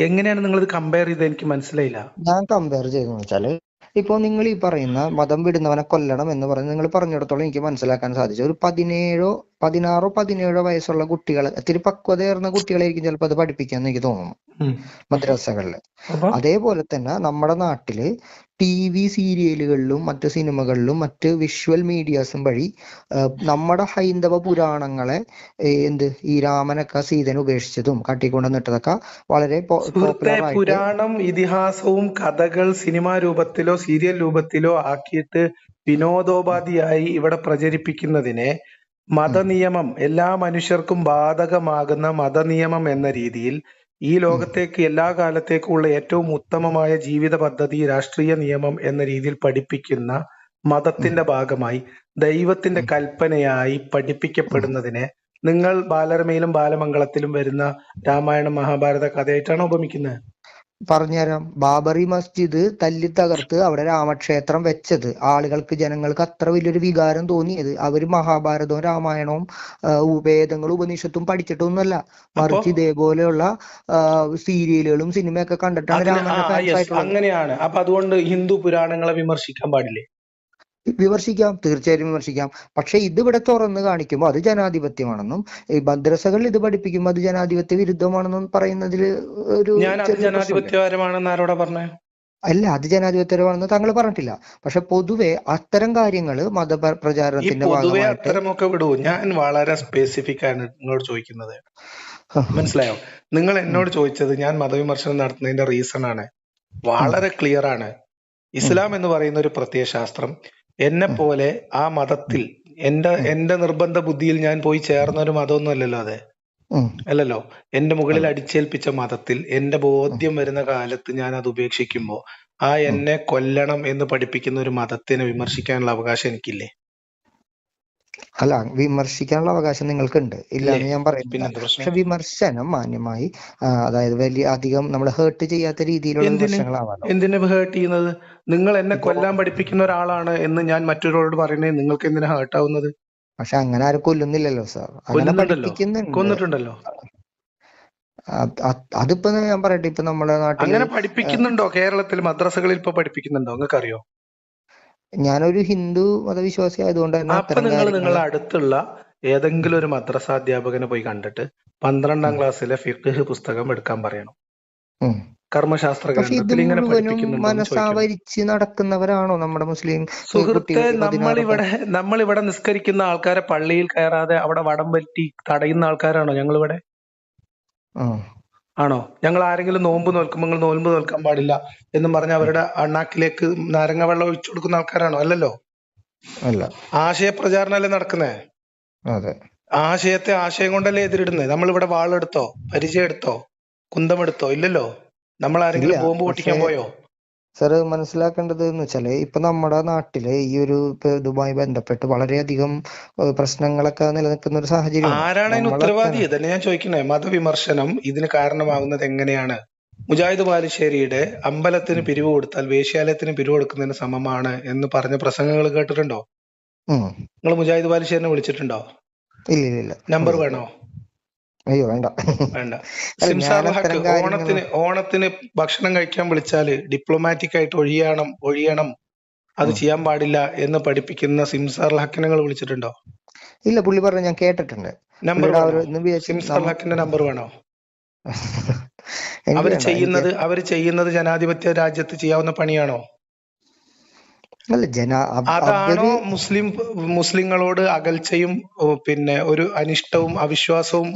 എങ്ങനെയാണ് നിങ്ങൾ ഇത് കമ്പയർ ചെയ്ത്? എനിക്ക് മനസ്സിലായില്ല. ഞാൻ കമ്പയർ ചെയ്തെന്ന് വെച്ചാല് ഇപ്പൊ നിങ്ങൾ ഈ പറയുന്ന മതം വിടുന്നവനെ കൊല്ലണം എന്ന് പറഞ്ഞ് നിങ്ങൾ പറഞ്ഞിടത്തോളം എനിക്ക് മനസ്സിലാക്കാൻ സാധിച്ചു. ഒരു 16 വയസ്സുള്ള കുട്ടികളെ, ഇത്തിരി പക്വതയേറുന്ന കുട്ടികളായിരിക്കും ചിലപ്പോൾ അത് പഠിപ്പിക്കാന്ന് എനിക്ക് തോന്നുന്നു മദ്രസകളില്. അതേപോലെ തന്നെ നമ്മുടെ നാട്ടില് TV സീരിയലുകളിലും മറ്റു സിനിമകളിലും മറ്റ് വിഷ്വൽ മീഡിയാസും വഴി നമ്മുടെ ഹൈന്ദവ പുരാണങ്ങളെ ഈ രാമനൊക്കെ സീതനെ ഉപേക്ഷിച്ചതും കാട്ടിക്കൊണ്ടുവന്നിട്ടതൊക്കെ വളരെ പുരാണം, ഇതിഹാസവും കഥകൾ സിനിമാ രൂപത്തിലോ സീരിയൽ രൂപത്തിലോ ആക്കിയിട്ട് വിനോദോപാധിയായി ഇവിടെ പ്രചരിപ്പിക്കുന്നതിനെ മതനിയമം, എല്ലാ മനുഷ്യർക്കും ബാധകമാകുന്ന മതനിയമം എന്ന രീതിയിൽ ഈ ലോകത്തേക്ക് എല്ലാ കാലത്തേക്കുമുള്ള ഏറ്റവും ഉത്തമമായ ജീവിത പദ്ധതി രാഷ്ട്രീയ നിയമം എന്ന രീതിയിൽ പഠിപ്പിക്കുന്ന മതത്തിന്റെ ഭാഗമായി ദൈവത്തിന്റെ കൽപ്പനയായി പഠിപ്പിക്കപ്പെടുന്നതിനെ നിങ്ങൾ ബാലരമയിലും ബാലമംഗളത്തിലും വരുന്ന രാമായണം മഹാഭാരത കഥയായിട്ടാണോ ഉപമിക്കുന്നത്? പറഞ്ഞുതരാം. ബാബറി മസ്ജിദ് തല്ലി തകർത്ത് അവിടെ രാമക്ഷേത്രം വെച്ചത് ആളുകൾക്ക്, ജനങ്ങൾക്ക് അത്ര വലിയൊരു വികാരം തോന്നിയത് അവര് മഹാഭാരതവും രാമായണവും വേദങ്ങളും ഉപനിഷത്തും പഠിച്ചിട്ടൊന്നുമല്ല, മറിച്ച് ഇതേപോലെയുള്ള സീരിയലുകളും സിനിമയൊക്കെ കണ്ടിട്ടാണ് രാമന്റെ ഫാൻസ് ആയിട്ടുള്ളത്. അങ്ങനെയാണ്. അപ്പൊ അതുകൊണ്ട് ഹിന്ദു പുരാണങ്ങളെ വിമർശിക്കാൻ പാടില്ലേ? വിമർശിക്കാം, തീർച്ചയായും വിമർശിക്കാം. പക്ഷെ ഇതിവിടെ തുറന്ന് കാണിക്കുമ്പോൾ അത് ജനാധിപത്യമാണെന്നും ഈ മദ്രസകളിൽ ഇത് പഠിപ്പിക്കുമ്പോൾ അത് ജനാധിപത്യ വിരുദ്ധമാണെന്നും പറയുന്നതിൽ ഒരു ജനാധിപത്യപരമാണെന്ന് ആരോടാ പറഞ്ഞേ? അല്ല, അത് ജനാധിപത്യപരമാണെന്ന് താങ്കൾ പറഞ്ഞിട്ടില്ല. പക്ഷെ പൊതുവെ അത്തരം കാര്യങ്ങള് മതപ്രചാരണത്തിന്റെ അത്തരമൊക്കെ വിടൂ. ഞാൻ വളരെ സ്പെസിഫിക് ആണ് നിങ്ങളോട് ചോദിക്കുന്നത്, മനസ്സിലായോ? നിങ്ങൾ എന്നോട് ചോദിച്ചത് ഞാൻ മതവിമർശനം നടത്തുന്നതിന്റെ റീസൺ ആണ്, വളരെ ക്ലിയർ ആണ്. ഇസ്ലാം എന്ന് പറയുന്ന ഒരു പ്രത്യയശാസ്ത്രം എന്നെ പോലെ ആ മതത്തിൽ എന്റെ നിർബന്ധ ബുദ്ധിയിൽ ഞാൻ പോയി ചേർന്ന ഒരു മതമൊന്നും അല്ലല്ലോ അത്. അല്ലല്ലോ. എന്റെ മുകളിൽ അടിച്ചേൽപ്പിച്ച മതത്തിൽ എന്റെ ബോധ്യം വരുന്ന കാലത്ത് ഞാൻ അത് ഉപേക്ഷിക്കുമ്പോ ആ എന്നെ കൊല്ലണം എന്ന് പഠിപ്പിക്കുന്ന ഒരു മതത്തിനെ വിമർശിക്കാനുള്ള അവകാശം എനിക്കില്ലേ? അല്ല, വിമർശിക്കാനുള്ള അവകാശം നിങ്ങൾക്കുണ്ട്, ഇല്ല എന്ന് ഞാൻ പറയുന്നില്ല. പക്ഷെ വിമർശനം മാന്യമായി, അതായത് വലിയ അധികം നമ്മൾ ഹേർട്ട് ചെയ്യാത്ത രീതിയിലുള്ള വിമർശനങ്ങളാവാലോ. എന്തിനാ ഹേർട്ട് ചെയ്യുന്നത്? നിങ്ങൾ എന്നെ കൊല്ലാൻ പഠിപ്പിക്കുന്ന ഒരാളാണ് എന്ന് ഞാൻ മറ്റൊരാളോട് പറയുന്നത് നിങ്ങൾക്ക് എന്തിനാ ഹേർട്ട് ആവുന്നത്? പക്ഷെ അങ്ങനെ ആരും കൊല്ലുന്നില്ലല്ലോ സാർ, അങ്ങനെ പഠിപ്പിക്കുന്നുണ്ട്. കൊന്നിട്ടുണ്ടല്ലോ. അതിപ്പോ ഞാൻ പറയട്ടെ, ഇപ്പൊ നമ്മുടെ നാട്ടിൽ അങ്ങനെ പഠിപ്പിക്കുന്നുണ്ടോ? കേരളത്തിൽ മദ്രസകളിൽ ഇപ്പൊ പഠിപ്പിക്കുന്നുണ്ടോ? നിങ്ങൾക്ക് അറിയോ? ഞാനൊരു ഹിന്ദു മതവിശ്വാസി ആയതുകൊണ്ട് തന്നെ അപ്പൊ നിങ്ങൾ നിങ്ങളുടെ അടുത്തുള്ള ഏതെങ്കിലും ഒരു മദ്രസ അധ്യാപകനെ പോയി കണ്ടിട്ട് 12ാം ക്ലാസ്സിലെ ഫിഖ് പുസ്തകം എടുക്കാൻ പറയണം. കർമ്മശാസ്ത്ര ഗ്രന്ഥത്തിൽ ഇങ്ങനെ മനസ്സാവരിച്ച് നടക്കുന്നവരാണോ നമ്മുടെ മുസ്ലിം സുഹൃത്തെ? നമ്മളിവിടെ നിസ്കരിക്കുന്ന ആൾക്കാരെ പള്ളിയിൽ കയറാതെ അവിടെ വടം പറ്റി തടയുന്ന ആൾക്കാരാണോ ഞങ്ങളിവിടെ? ആണോ? ഞങ്ങൾ ആരെങ്കിലും നോമ്പ് നോൽക്കുമ്പോൾ നിങ്ങൾ നോമ്പ് നോൽക്കാൻ പാടില്ല എന്നും പറഞ്ഞ് അവരുടെ അണ്ണാക്കിലേക്ക് നാരങ്ങ വെള്ളം ഒഴിച്ചു കൊടുക്കുന്ന ആൾക്കാരാണോ? അല്ലല്ലോ. അല്ല, ആശയപ്രചാരണല്ലേ നടക്കുന്നേ? അതെ. ആശയത്തെ ആശയം കൊണ്ടല്ലേ എതിരിടുന്നത്. നമ്മളിവിടെ വാളെടുത്തോ പരിചയം എടുത്തോ കുന്തമെടുത്തോ? ഇല്ലല്ലോ. നമ്മൾ ആരെങ്കിലും ബോംബ് പൊട്ടിക്കാൻ പോയോ? സാർ മനസ്സിലാക്കേണ്ടത് എന്ന് വെച്ചാല് ഇപ്പൊ നമ്മുടെ നാട്ടില് ഈ ഒരു ഇതുമായി ബന്ധപ്പെട്ട് വളരെയധികം പ്രശ്നങ്ങളൊക്കെ നിലനിൽക്കുന്ന ഒരു സാഹചര്യം. ആരാണ് അതിന് ഉത്തരവാദി? തന്നെ ഞാൻ ചോദിക്കുന്നത്. മതവിമർശനം ഇതിന് കാരണമാകുന്നത് എങ്ങനെയാണ്? മുജാഹിദ് ബാലുശ്ശേരിയുടെ അമ്പലത്തിന് പിരിവ് കൊടുത്താൽ വേശ്യാലയത്തിന് പിരിവ് കൊടുക്കുന്നതിന് സമമാണ് എന്ന് പറഞ്ഞ പ്രസംഗങ്ങൾ കേട്ടിട്ടുണ്ടോ? നിങ്ങൾ മുജാഹിദ് ബാലുശ്ശേരിനെ വിളിച്ചിട്ടുണ്ടോ? ഇല്ല. നമ്പർ വേണോ? അയ്യോ, വേണ്ട. ഓണത്തിന് ഭക്ഷണം കഴിക്കാൻ വിളിച്ചാല് ഡിപ്ലോമാറ്റിക് ആയിട്ട് ഒഴിയണം, അത് ചെയ്യാൻ പാടില്ല എന്ന് പഠിപ്പിക്കുന്ന സിംസാർ ഹക്കിനെ നിങ്ങൾ വിളിച്ചിട്ടുണ്ടോ? ഇല്ല, പുള്ളി പറഞ്ഞ ഞാൻ കേട്ടിട്ടുണ്ട്. നമ്പർ സിംസാർ ഹക്കിന്റെ നമ്പർ വേണോ? അവര് ചെയ്യുന്നത് ജനാധിപത്യ രാജ്യത്ത് ചെയ്യാവുന്ന പണിയാണോ? അതാണോ മുസ്ലിങ്ങളോട് അകൽച്ചയും പിന്നെ ഒരു അനിഷ്ടവും അവിശ്വാസവും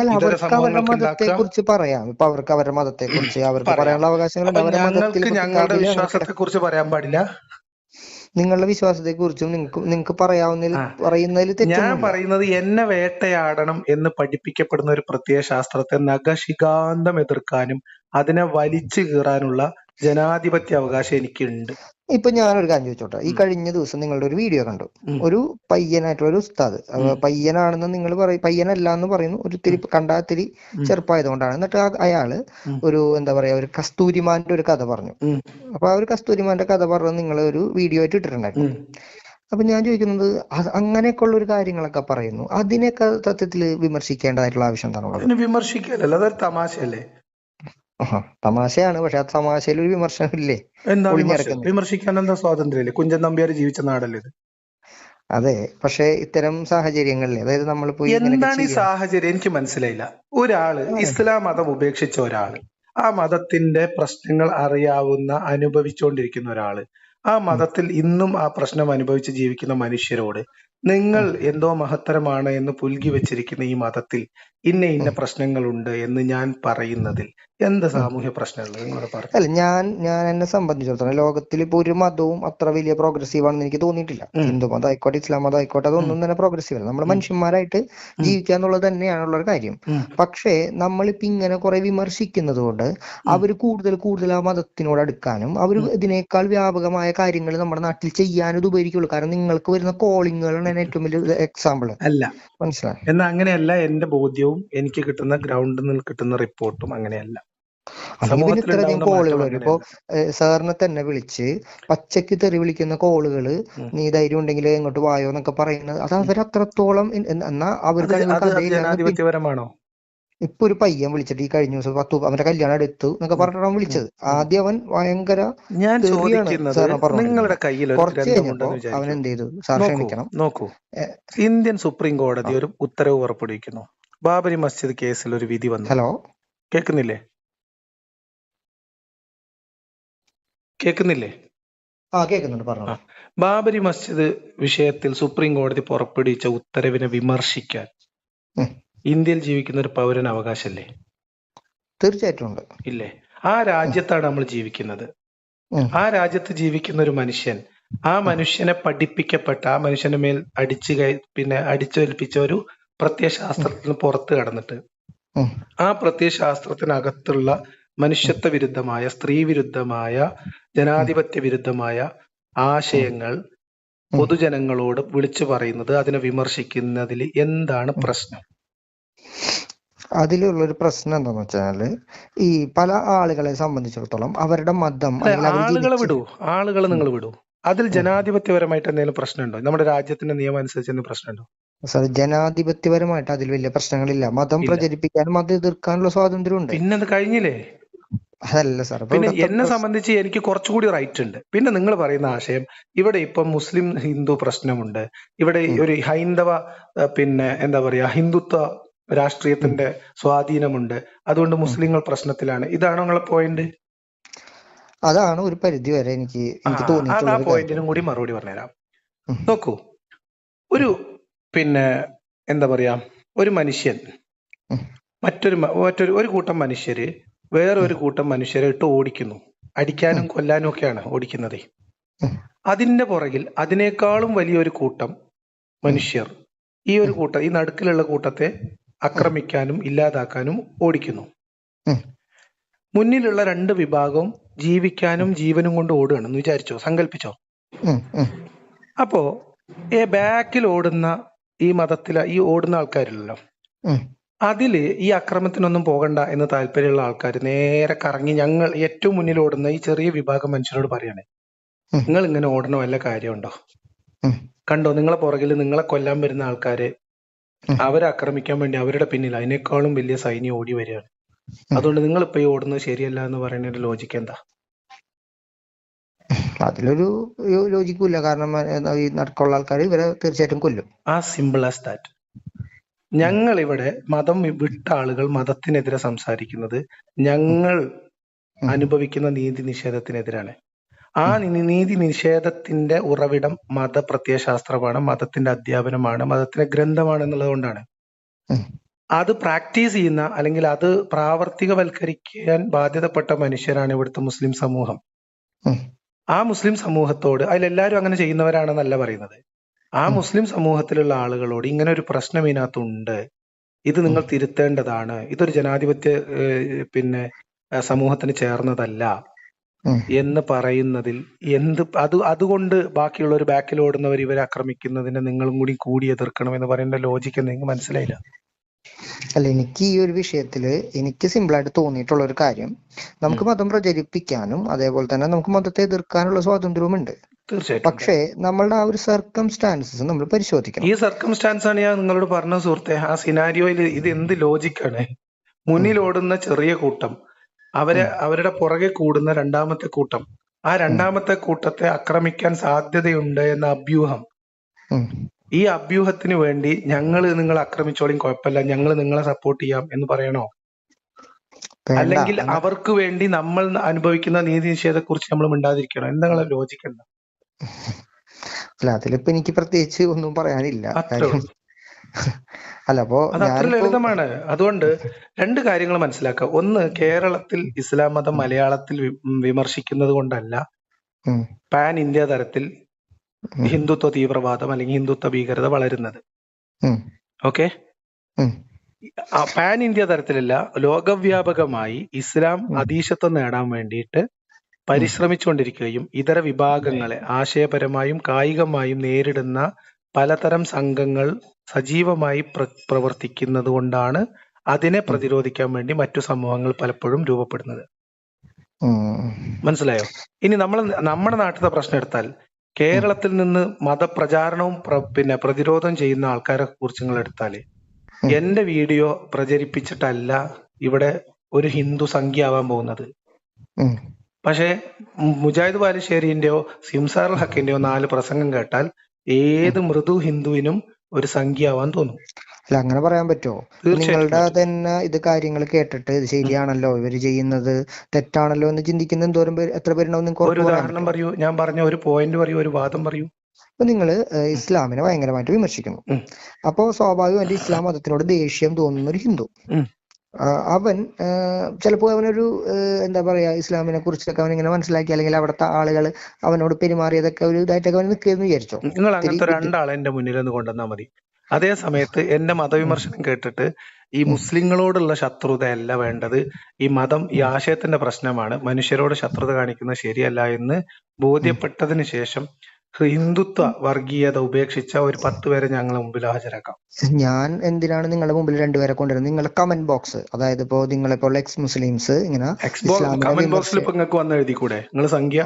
മതത്തെ കുറിച്ച് പറയാം. ഇപ്പൊ അവർക്ക് അവരുടെ മതത്തെ കുറിച്ച് അവർക്ക് പറയാനുള്ള അവകാശങ്ങളുണ്ട്. ഞങ്ങളുടെ വിശ്വാസത്തെ കുറിച്ച് പറയാൻ പാടില്ല. നിങ്ങളുടെ വിശ്വാസത്തെ കുറിച്ചും നിങ്ങൾക്ക് പറയുന്നതിൽ ഞാൻ പറയുന്നത് എന്നെ വേട്ടയാടണം എന്ന് പഠിപ്പിക്കപ്പെടുന്ന ഒരു പ്രത്യയ ശാസ്ത്രത്തെ നഖശികാന്തം എതിർക്കാനും അതിനെ വലിച്ചു കീറാനുള്ള ജനാധിപത്യ അവകാശം എനിക്കുണ്ട്. ഇപ്പൊ ഞാനൊരു കാര്യം ചോദിച്ചോട്ടെ, ഈ കഴിഞ്ഞ ദിവസം നിങ്ങളുടെ ഒരു വീഡിയോ കണ്ടു, ഒരു പയ്യനായിട്ടുള്ള ഒരു ഉസ്താദ്, പയ്യനാണെന്ന് നിങ്ങൾ പറയും, പയ്യനല്ല എന്ന് പറയുന്നു, ഒരു തിരി കണ്ടാൽ തിരി ചെറുപ്പമായതുകൊണ്ടാണ്. എന്നിട്ട് അയാള് ഒരു എന്താ പറയാ, ഒരു കസ്തൂരിമാന്റെ ഒരു കഥ പറഞ്ഞു. അപ്പൊ ആ ഒരു കസ്തൂരിമാന്റെ കഥ പറഞ്ഞത് നിങ്ങൾ ഒരു വീഡിയോ ആയിട്ട് ഇട്ടിട്ടുണ്ടായിരുന്നു. അപ്പൊ ഞാൻ ചോദിക്കുന്നത്, അങ്ങനെയൊക്കെ ഉള്ള ഒരു കാര്യങ്ങളൊക്കെ പറയുന്നു, അതിനെയൊക്കെ സത്യത്തില് വിമർശിക്കേണ്ടതായിട്ടുള്ള ആവശ്യം എന്താണുള്ളത്? വിമർശിക്കലല്ല, അതൊരു തമാശയല്ലേ? തമാശയാണ്, പക്ഷെ ആ തമാശയിൽ ഒരു വിമർശനം ഇല്ലേ? എന്താ വിമർശിക്കാൻ എന്താ സ്വാതന്ത്ര്യമില്ലേ? കുഞ്ചൻ നമ്പ്യാർ ജീവിച്ച നാടല്ലേ ഇത്? അതെ, പക്ഷെ ഇത്തരം സാഹചര്യങ്ങളിൽ, അതായത് നമ്മളിപ്പോ എന്താണ് ഈ സാഹചര്യം? എനിക്ക് മനസ്സിലായില്ല. ഒരാള് ഇസ്ലാം മതം ഉപേക്ഷിച്ച ഒരാള്, ആ മതത്തിന്റെ പ്രശ്നങ്ങൾ അറിയാവുന്ന അനുഭവിച്ചുകൊണ്ടിരിക്കുന്ന ഒരാള്, ആ മതത്തിൽ ഇന്നും ആ പ്രശ്നം അനുഭവിച്ച് ജീവിക്കുന്ന മനുഷ്യരോട് നിങ്ങൾ എന്തോ മഹത്തരമാണ് എന്ന് പുൽകി വെച്ചിരിക്കുന്ന ഈ മതത്തിൽ ഇന്ന പ്രശ്നങ്ങളുണ്ട് എന്ന് ഞാൻ പറയുന്നതിൽ എന്ത് സാമൂഹ്യ പ്രശ്നമുള്ളത് നിങ്ങളോട് പറഞ്ഞു? അല്ല, ഞാൻ എന്നെ സംബന്ധിച്ചിടത്തോളം ലോകത്തിൽ ഇപ്പൊ ഒരു മതവും അത്ര വലിയ പ്രോഗ്രസീവ് ആണെന്ന് എനിക്ക് തോന്നിയിട്ടില്ല. ഹിന്ദു മതം ആയിക്കോട്ടെ, ഇസ്ലാം മതം ആയിക്കോട്ടെ, അതൊന്നും തന്നെ പ്രോഗ്രസീവ് അല്ല. നമ്മൾ മനുഷ്യന്മാരായിട്ട് ജീവിക്കുക എന്നുള്ളത് തന്നെയാണുള്ള ഒരു കാര്യം. പക്ഷേ നമ്മളിപ്പോ ഇങ്ങനെ കുറെ വിമർശിക്കുന്നത് കൊണ്ട് അവർ കൂടുതൽ ആ മതത്തിനോട് അടുക്കാനും അവർ ഇതിനേക്കാൾ വ്യാപകമായ കാര്യങ്ങൾ നമ്മുടെ നാട്ടിൽ ചെയ്യാനും ഇത് ഉപകരിക്കുള്ളൂ. കാരണം നിങ്ങൾക്ക് വരുന്ന കോളിങ്ങുകളാണ് ഏറ്റവും വലിയ എക്സാമ്പിൾ. അല്ല, മനസ്സിലായി? എന്നാ അങ്ങനെയല്ല. എന്റെ ബോധ്യവും എനിക്ക് കിട്ടുന്ന ഗ്രൗണ്ടിൽ നിന്ന് കിട്ടുന്ന റിപ്പോർട്ടും അങ്ങനെയല്ല. പിന്നെ ഇത്രയധികം കോളുകൾ വരും. ഇപ്പോ സാറിനെ തന്നെ വിളിച്ച് പച്ചക്ക് തെറി വിളിക്കുന്ന കോളുകള്, നീ ധൈര്യം ഉണ്ടെങ്കിൽ ഇങ്ങോട്ട് വായോ എന്നൊക്കെ പറയുന്നത്, അത് അവരത്രത്തോളം എന്നാ ജനാധിപത്യപരമാണോ? ഇപ്പൊ ഒരു പയ്യൻ വിളിച്ചിട്ട് ഈ കഴിഞ്ഞ ദിവസം അവന്റെ കല്യാണം എടുത്തു എന്നൊക്കെ പറഞ്ഞിട്ടാണ് വിളിച്ചത്. ആദ്യം അവൻ ഭയങ്കര നിങ്ങളുടെ കയ്യിൽ കുറച്ച് കഴിഞ്ഞപ്പോ അവൻ എന്ത് ചെയ്തു? സാർ ക്ഷമിക്കണം, നോക്കൂ, ഇന്ത്യൻ സുപ്രീം കോടതി ഒരു ഉത്തരവ് പുറപ്പെടുവിക്കുന്നു. ബാബരി മസ്ജിദ് കേസിൽ ഒരു വിധി വന്നു. ഹലോ, കേൾക്കുന്നില്ലേ? കേൾക്കുന്നുണ്ട്, പറഞ്ഞു. ബാബരി മസ്ജിദ് വിഷയത്തിൽ സുപ്രീം കോടതി പുറപ്പെടുവിച്ച ഉത്തരവിനെ വിമർശിക്കാൻ ഇന്ത്യയിൽ ജീവിക്കുന്ന ഒരു പൗരന് അവകാശമല്ലേ? തീർച്ചയായിട്ടും ഉണ്ട്. ഇല്ലേ? ആ രാജ്യത്താണ് നമ്മൾ ജീവിക്കുന്നത്. ആ രാജ്യത്ത് ജീവിക്കുന്ന ഒരു മനുഷ്യൻ, ആ മനുഷ്യനെ പഠിപ്പിക്കപ്പെട്ട, ആ മനുഷ്യന്റെ മേൽ അടിച്ചേൽപ്പിച്ച ഒരു പ്രത്യയശാസ്ത്രത്തിന് പുറത്ത് കടന്നിട്ട് ആ പ്രത്യയശാസ്ത്രത്തിനകത്തുള്ള മനുഷ്യത്വ വിരുദ്ധമായ, സ്ത്രീ വിരുദ്ധമായ, ജനാധിപത്യ വിരുദ്ധമായ ആശയങ്ങൾ പൊതുജനങ്ങളോട് വിളിച്ചു പറയുന്നത്, അതിനെ വിമർശിക്കുന്നതിൽ എന്താണ് പ്രശ്നം? അതിലുള്ളൊരു പ്രശ്നം എന്താന്ന് വെച്ചാല്, ഈ പല ആളുകളെ സംബന്ധിച്ചിടത്തോളം അവരുടെ മതം, ആളുകളെ നിങ്ങൾ വിടൂ, അതിൽ ജനാധിപത്യപരമായിട്ട് എന്തെങ്കിലും പ്രശ്നമുണ്ടോ? നമ്മുടെ രാജ്യത്തിന്റെ നിയമം അനുസരിച്ച് പ്രശ്നമുണ്ടോ? ജനാധിപത്യപരമായിട്ട് അതിൽ വലിയ പ്രശ്നങ്ങളില്ല. മതം പ്രചരിപ്പിക്കാനും മതം എതിർക്കാനുള്ള സ്വാതന്ത്ര്യമുണ്ട്. പിന്നെ അത് കഴിഞ്ഞില്ലേ? അതല്ല സാർ, പിന്നെ എന്നെ സംബന്ധിച്ച് എനിക്ക് കുറച്ചുകൂടി റൈറ്റ് ഉണ്ട്. പിന്നെ നിങ്ങൾ പറയുന്ന ആശയം, ഇവിടെ ഇപ്പൊ മുസ്ലിം ഹിന്ദു പ്രശ്നമുണ്ട്, ഇവിടെ ഒരു ഹൈന്ദവ എന്താ പറയാ, ഹിന്ദുത്വ രാഷ്ട്രീയത്തിന്റെ സ്വാധീനമുണ്ട്, അതുകൊണ്ട് മുസ്ലിങ്ങൾ പ്രശ്നത്തിലാണ്. ഇതാണോ നിങ്ങളെ പോയിന്റ്? അതാണ് ഒരു പരിധി വരെ എനിക്ക് തോന്നിയിട്ടുള്ളത്. ആ പോയിന്റിനും കൂടി മറുപടി പറഞ്ഞുതരാം. നോക്കൂ, ഒരു എന്താ പറയാ, ഒരു മനുഷ്യൻ ഒരു കൂട്ടം മനുഷ്യര് വേറൊരു കൂട്ടം മനുഷ്യരെ ഇട്ട് ഓടിക്കുന്നു. അടിക്കാനും കൊല്ലാനും ഒക്കെയാണ് ഓടിക്കുന്നത്. അതിന്റെ പുറകിൽ അതിനേക്കാളും വലിയൊരു കൂട്ടം മനുഷ്യർ ഈ നടുക്കിലുള്ള കൂട്ടത്തെ ആക്രമിക്കാനും ഇല്ലാതാക്കാനും ഓടിക്കുന്നു. മുന്നിലുള്ള രണ്ട് വിഭാഗവും ജീവിക്കാനും ജീവനും കൊണ്ട് ഓടുകയാണെന്ന് വിചാരിച്ചോ, സങ്കല്പിച്ചോ. അപ്പോ ബാക്കിൽ ഓടുന്ന ഈ മതത്തിലെ ഈ ഓടുന്ന ആൾക്കാരില്ലല്ലോ, അതില് ഈ അക്രമത്തിനൊന്നും പോകണ്ട എന്ന് താല്പര്യമുള്ള ആൾക്കാർ നേരെ കറങ്ങി ഞങ്ങൾ ഏറ്റവും മുന്നിൽ ഓടുന്ന ഈ ചെറിയ വിഭാഗം മനുഷ്യരോട് പറയാണ്, നിങ്ങൾ ഇങ്ങനെ ഓടണ വല്ല കാര്യമുണ്ടോ? കണ്ടോ, നിങ്ങളെ പുറകിൽ നിങ്ങളെ കൊല്ലാൻ വരുന്ന ആൾക്കാരെ അവരെ ആക്രമിക്കാൻ വേണ്ടി അവരുടെ പിന്നിൽ അതിനേക്കാളും വലിയ സൈന്യം ഓടി വരികയാണ്. അതുകൊണ്ട് നിങ്ങൾ ഇപ്പൊ ഈ ഓടുന്നത് ശരിയല്ല എന്ന് പറയുന്നതിന്റെ ലോജിക്ക് എന്താ? അതിലൊരു ലോജിക്കില്ല. കാരണം ഈ നടക്കുള്ള ആൾക്കാർ ഇവരെ തീർച്ചയായിട്ടും കൊല്ലും. Simple as that. ഞങ്ങൾ ഇവിടെ മതം വിട്ട ആളുകൾ മതത്തിനെതിരെ സംസാരിക്കുന്നത് ഞങ്ങൾ അനുഭവിക്കുന്ന നീതി നിഷേധത്തിനെതിരാണ്. ആ നീതി നിഷേധത്തിന്റെ ഉറവിടം മതപ്രത്യയശാസ്ത്രമാണ്, മതത്തിന്റെ അധ്യാപനമാണ്, മതത്തിന്റെ ഗ്രന്ഥമാണ് എന്നുള്ളത് കൊണ്ടാണ്. അത് പ്രാക്ടീസ് ചെയ്യുന്ന അല്ലെങ്കിൽ അത് പ്രാവർത്തികവൽക്കരിക്കാൻ ബാധ്യതപ്പെട്ട മനുഷ്യരാണ് ഇവിടുത്തെ മുസ്ലിം സമൂഹം. ആ മുസ്ലിം സമൂഹത്തോട്, അതിലെല്ലാവരും അങ്ങനെ ചെയ്യുന്നവരാണെന്നല്ല പറയുന്നത്, ആ മുസ്ലിം സമൂഹത്തിലുള്ള ആളുകളോട് ഇങ്ങനെ ഒരു പ്രശ്നം ഇതിനകത്തുണ്ട്, ഇത് നിങ്ങൾ തിരുത്തേണ്ടതാണ്, ഇതൊരു ജനാധിപത്യ സമൂഹത്തിന് ചേർന്നതല്ല, ഉം. എന്ന് പറയുന്നതിൽ അതുകൊണ്ട് ബാക്കിയുള്ളവർ ബാക്കിൽ ഓടുന്നവർ ഇവരെ ആക്രമിക്കുന്നതിനെ നിങ്ങളും കൂടി എതിർക്കണം എന്ന് പറയുന്ന ലോജിക്ക് നിങ്ങൾക്ക് മനസ്സിലായില്ല. അല്ല, എനിക്ക് ഈ ഒരു വിഷയത്തില് എനിക്ക് സിമ്പിളായിട്ട് തോന്നിയിട്ടുള്ള ഒരു കാര്യം, നമുക്ക് മതം പ്രചരിപ്പിക്കാനും അതേപോലെ തന്നെ നമുക്ക് മതത്തെ എതിർക്കാനുള്ള സ്വാതന്ത്ര്യവുമുണ്ട്. തീർച്ചയായിട്ടും ഉണ്ട്. പക്ഷേ നമ്മളുടെ ആ ഒരു സർക്കംസ്റ്റാൻസസ് നമ്മൾ പരിശോധിക്കണം. ഈ സർക്കംസ്റ്റാൻസ് ആണ് ഞാൻ നിങ്ങളോട് പറഞ്ഞ സുഹൃത്തെ. ആ സിനാരിയോയിൽ ഇത് എന്ത് ലോജിക്കാണ്? മുന്നിൽ ഓടുന്ന ചെറിയ കൂട്ടം, അവരുടെ പുറകെ കൂടുന്ന രണ്ടാമത്തെ കൂട്ടം, ആ രണ്ടാമത്തെ കൂട്ടത്തെ ആക്രമിക്കാൻ സാധ്യതയുണ്ട് എന്ന അഭ്യൂഹം, ഉം. ഈ അഭ്യൂഹത്തിന് വേണ്ടി നിങ്ങൾ ആക്രമിച്ചോളിയും കുഴപ്പമില്ല, ഞങ്ങൾ നിങ്ങളെ സപ്പോർട്ട് ചെയ്യാം എന്ന് പറയണോ? വേണ്ട. അല്ലെങ്കിൽ അവർക്ക് വേണ്ടി നമ്മൾ അനുഭവിക്കുന്ന നീതി നിഷേധത്തെ കുറിച്ച് നമ്മൾ മിണ്ടാതിരിക്കണോ? എന്താണ് ലോജിക്ക്? എന്താ? അല്ല, അതിലിപ്പോ എനിക്ക് പ്രത്യേകിച്ച് ഒന്നും പറയാനില്ല. അത്രേ കാര്യം ഉള്ളൂ. അല്ല, അപ്പോ അത് അത്ര ഞാനിപ്പോ ലളിതമാണ്. അതുകൊണ്ട് രണ്ട് കാര്യങ്ങൾ മനസ്സിലാക്കുക. ഒന്ന്, കേരളത്തിൽ ഇസ്ലാം മതം മലയാളത്തിൽ വിമർശിക്കുന്നത് കൊണ്ടല്ല ഉം, പാൻ ഇന്ത്യ തരത്തിൽ ഉം, ഹിന്ദുത്വ തീവ്രവാദം അല്ലെങ്കിൽ ഹിന്ദുത്വ ഭീകരത വളരുന്നത്. ഉം, ഓക്കെ, ഉം, പാൻ ഇന്ത്യ തരത്തിലല്ല, ലോകവ്യാപകമായി ഇസ്ലാം അധീശത്വം നേടാൻ വേണ്ടിയിട്ട് പരിശ്രമിച്ചുകൊണ്ടിരിക്കുകയും ഇതര വിഭാഗങ്ങളെ ആശയപരമായും കായികമായും നേരിടുന്ന പലതരം സംഘങ്ങൾ സജീവമായി പ്രവർത്തിക്കുന്നത് കൊണ്ടാണ് അതിനെ പ്രതിരോധിക്കാൻ വേണ്ടി മറ്റു സമൂഹങ്ങൾ പലപ്പോഴും രൂപപ്പെടുന്നത്. ഉം. മനസ്സിലായോ? ഇനി നമ്മുടെ നാട്ടിലെ പ്രശ്നം എടുത്താൽ, കേരളത്തിൽ നിന്ന് മതപ്രചാരണവും പ്രതിരോധം ചെയ്യുന്ന ആൾക്കാരെ കുറിച്ച് നിങ്ങൾ എടുത്താല്, എന്റെ വീഡിയോ പ്രചരിപ്പിച്ചിട്ടല്ല ഇവിടെ ഒരു ഹിന്ദു സംഖ്യയാവാൻ പോകുന്നത്. പക്ഷെ മുജാഹിദ് ബാലുശ്ശേരിന്റെയോ സിംസാർ ഹക്കിന്റെയോ 4 പ്രസംഗം കേട്ടാൽ ഏത് മൃദു ഹിന്ദുവിനും ഒരു സംഖ്യയാവാൻ തോന്നും. അല്ല, അങ്ങനെ പറയാൻ പറ്റുമോ? നിങ്ങളുടെ തന്നെ ഇത് കാര്യങ്ങൾ കേട്ടിട്ട് ഇത് ശരിയാണല്ലോ, ഇവര് ചെയ്യുന്നത് തെറ്റാണല്ലോ എന്ന് ചിന്തിക്കുന്ന എത്ര പേരുണ്ടാവും? നിങ്ങൾക്ക് ഒരു ഉദാഹരണം പറയൂ. ഞാൻ പറഞ്ഞ ഒരു പോയിന്റ് പറയൂ, ഒരു വാദം പറയൂ. ഇപ്പൊ നിങ്ങള് ഇസ്ലാമിനെ ഭയങ്കരമായിട്ട് വിമർശിക്കുന്നു. അപ്പോ സ്വാഭാവികമായിട്ട് ഇസ്ലാം മതത്തിനോട് ദേഷ്യം തോന്നുന്ന ഒരു ഹിന്ദു, അവൻ ചിലപ്പോൾ അവനൊരു എന്താ പറയാ, ഇസ്ലാമിനെ കുറിച്ചൊക്കെ അവൻ ഇങ്ങനെ മനസ്സിലാക്കി, അല്ലെങ്കിൽ അവിടുത്തെ ആളുകൾ അവനോട് പെരുമാറിയതൊക്കെ ഒരു ഇതായിട്ടൊക്കെ അവൻ നിൽക്കുകയെന്ന് വിചാരിച്ചോ? നിങ്ങൾ അങ്ങനത്തെ രണ്ടാളെ എന്റെ മുന്നിൽ ഒന്ന് കൊണ്ടുവന്നാൽ മതി. അതേ സമയത്ത് എന്റെ മതവിമർശനം കേട്ടിട്ട് ഈ മുസ്ലിങ്ങളോടുള്ള ശത്രുതയല്ല വേണ്ടത്, ഈ മതം ഈ ആശയത്തിന്റെ പ്രശ്നമാണ്, മനുഷ്യരോട് ശത്രുത കാണിക്കുന്നത് ശരിയല്ല എന്ന് ബോധ്യപ്പെട്ടതിന് ശേഷം ഹിന്ദുത്വ വർഗീയത ഉപേക്ഷിച്ച ഒരു 10 പേരെ ഞങ്ങളെ മുമ്പിൽ ഹാജരാക്കാം. ഞാൻ എന്തിനാണ് നിങ്ങളുടെ മുമ്പിൽ 2 പേരെ കൊണ്ടുവരുന്നത്? നിങ്ങളുടെ കമന്റ് ബോക്സ്, അതായത് ഇപ്പോ നിങ്ങളിപ്പോൾ എക്സ് മുസ്ലിംസ് ഇങ്ങനെ കമന്റ് ബോക്സിൽ ഇപ്പൊ നിങ്ങൾക്ക് വന്ന് എഴുതിക്കൂടെ നിങ്ങൾ സംഖ്യ?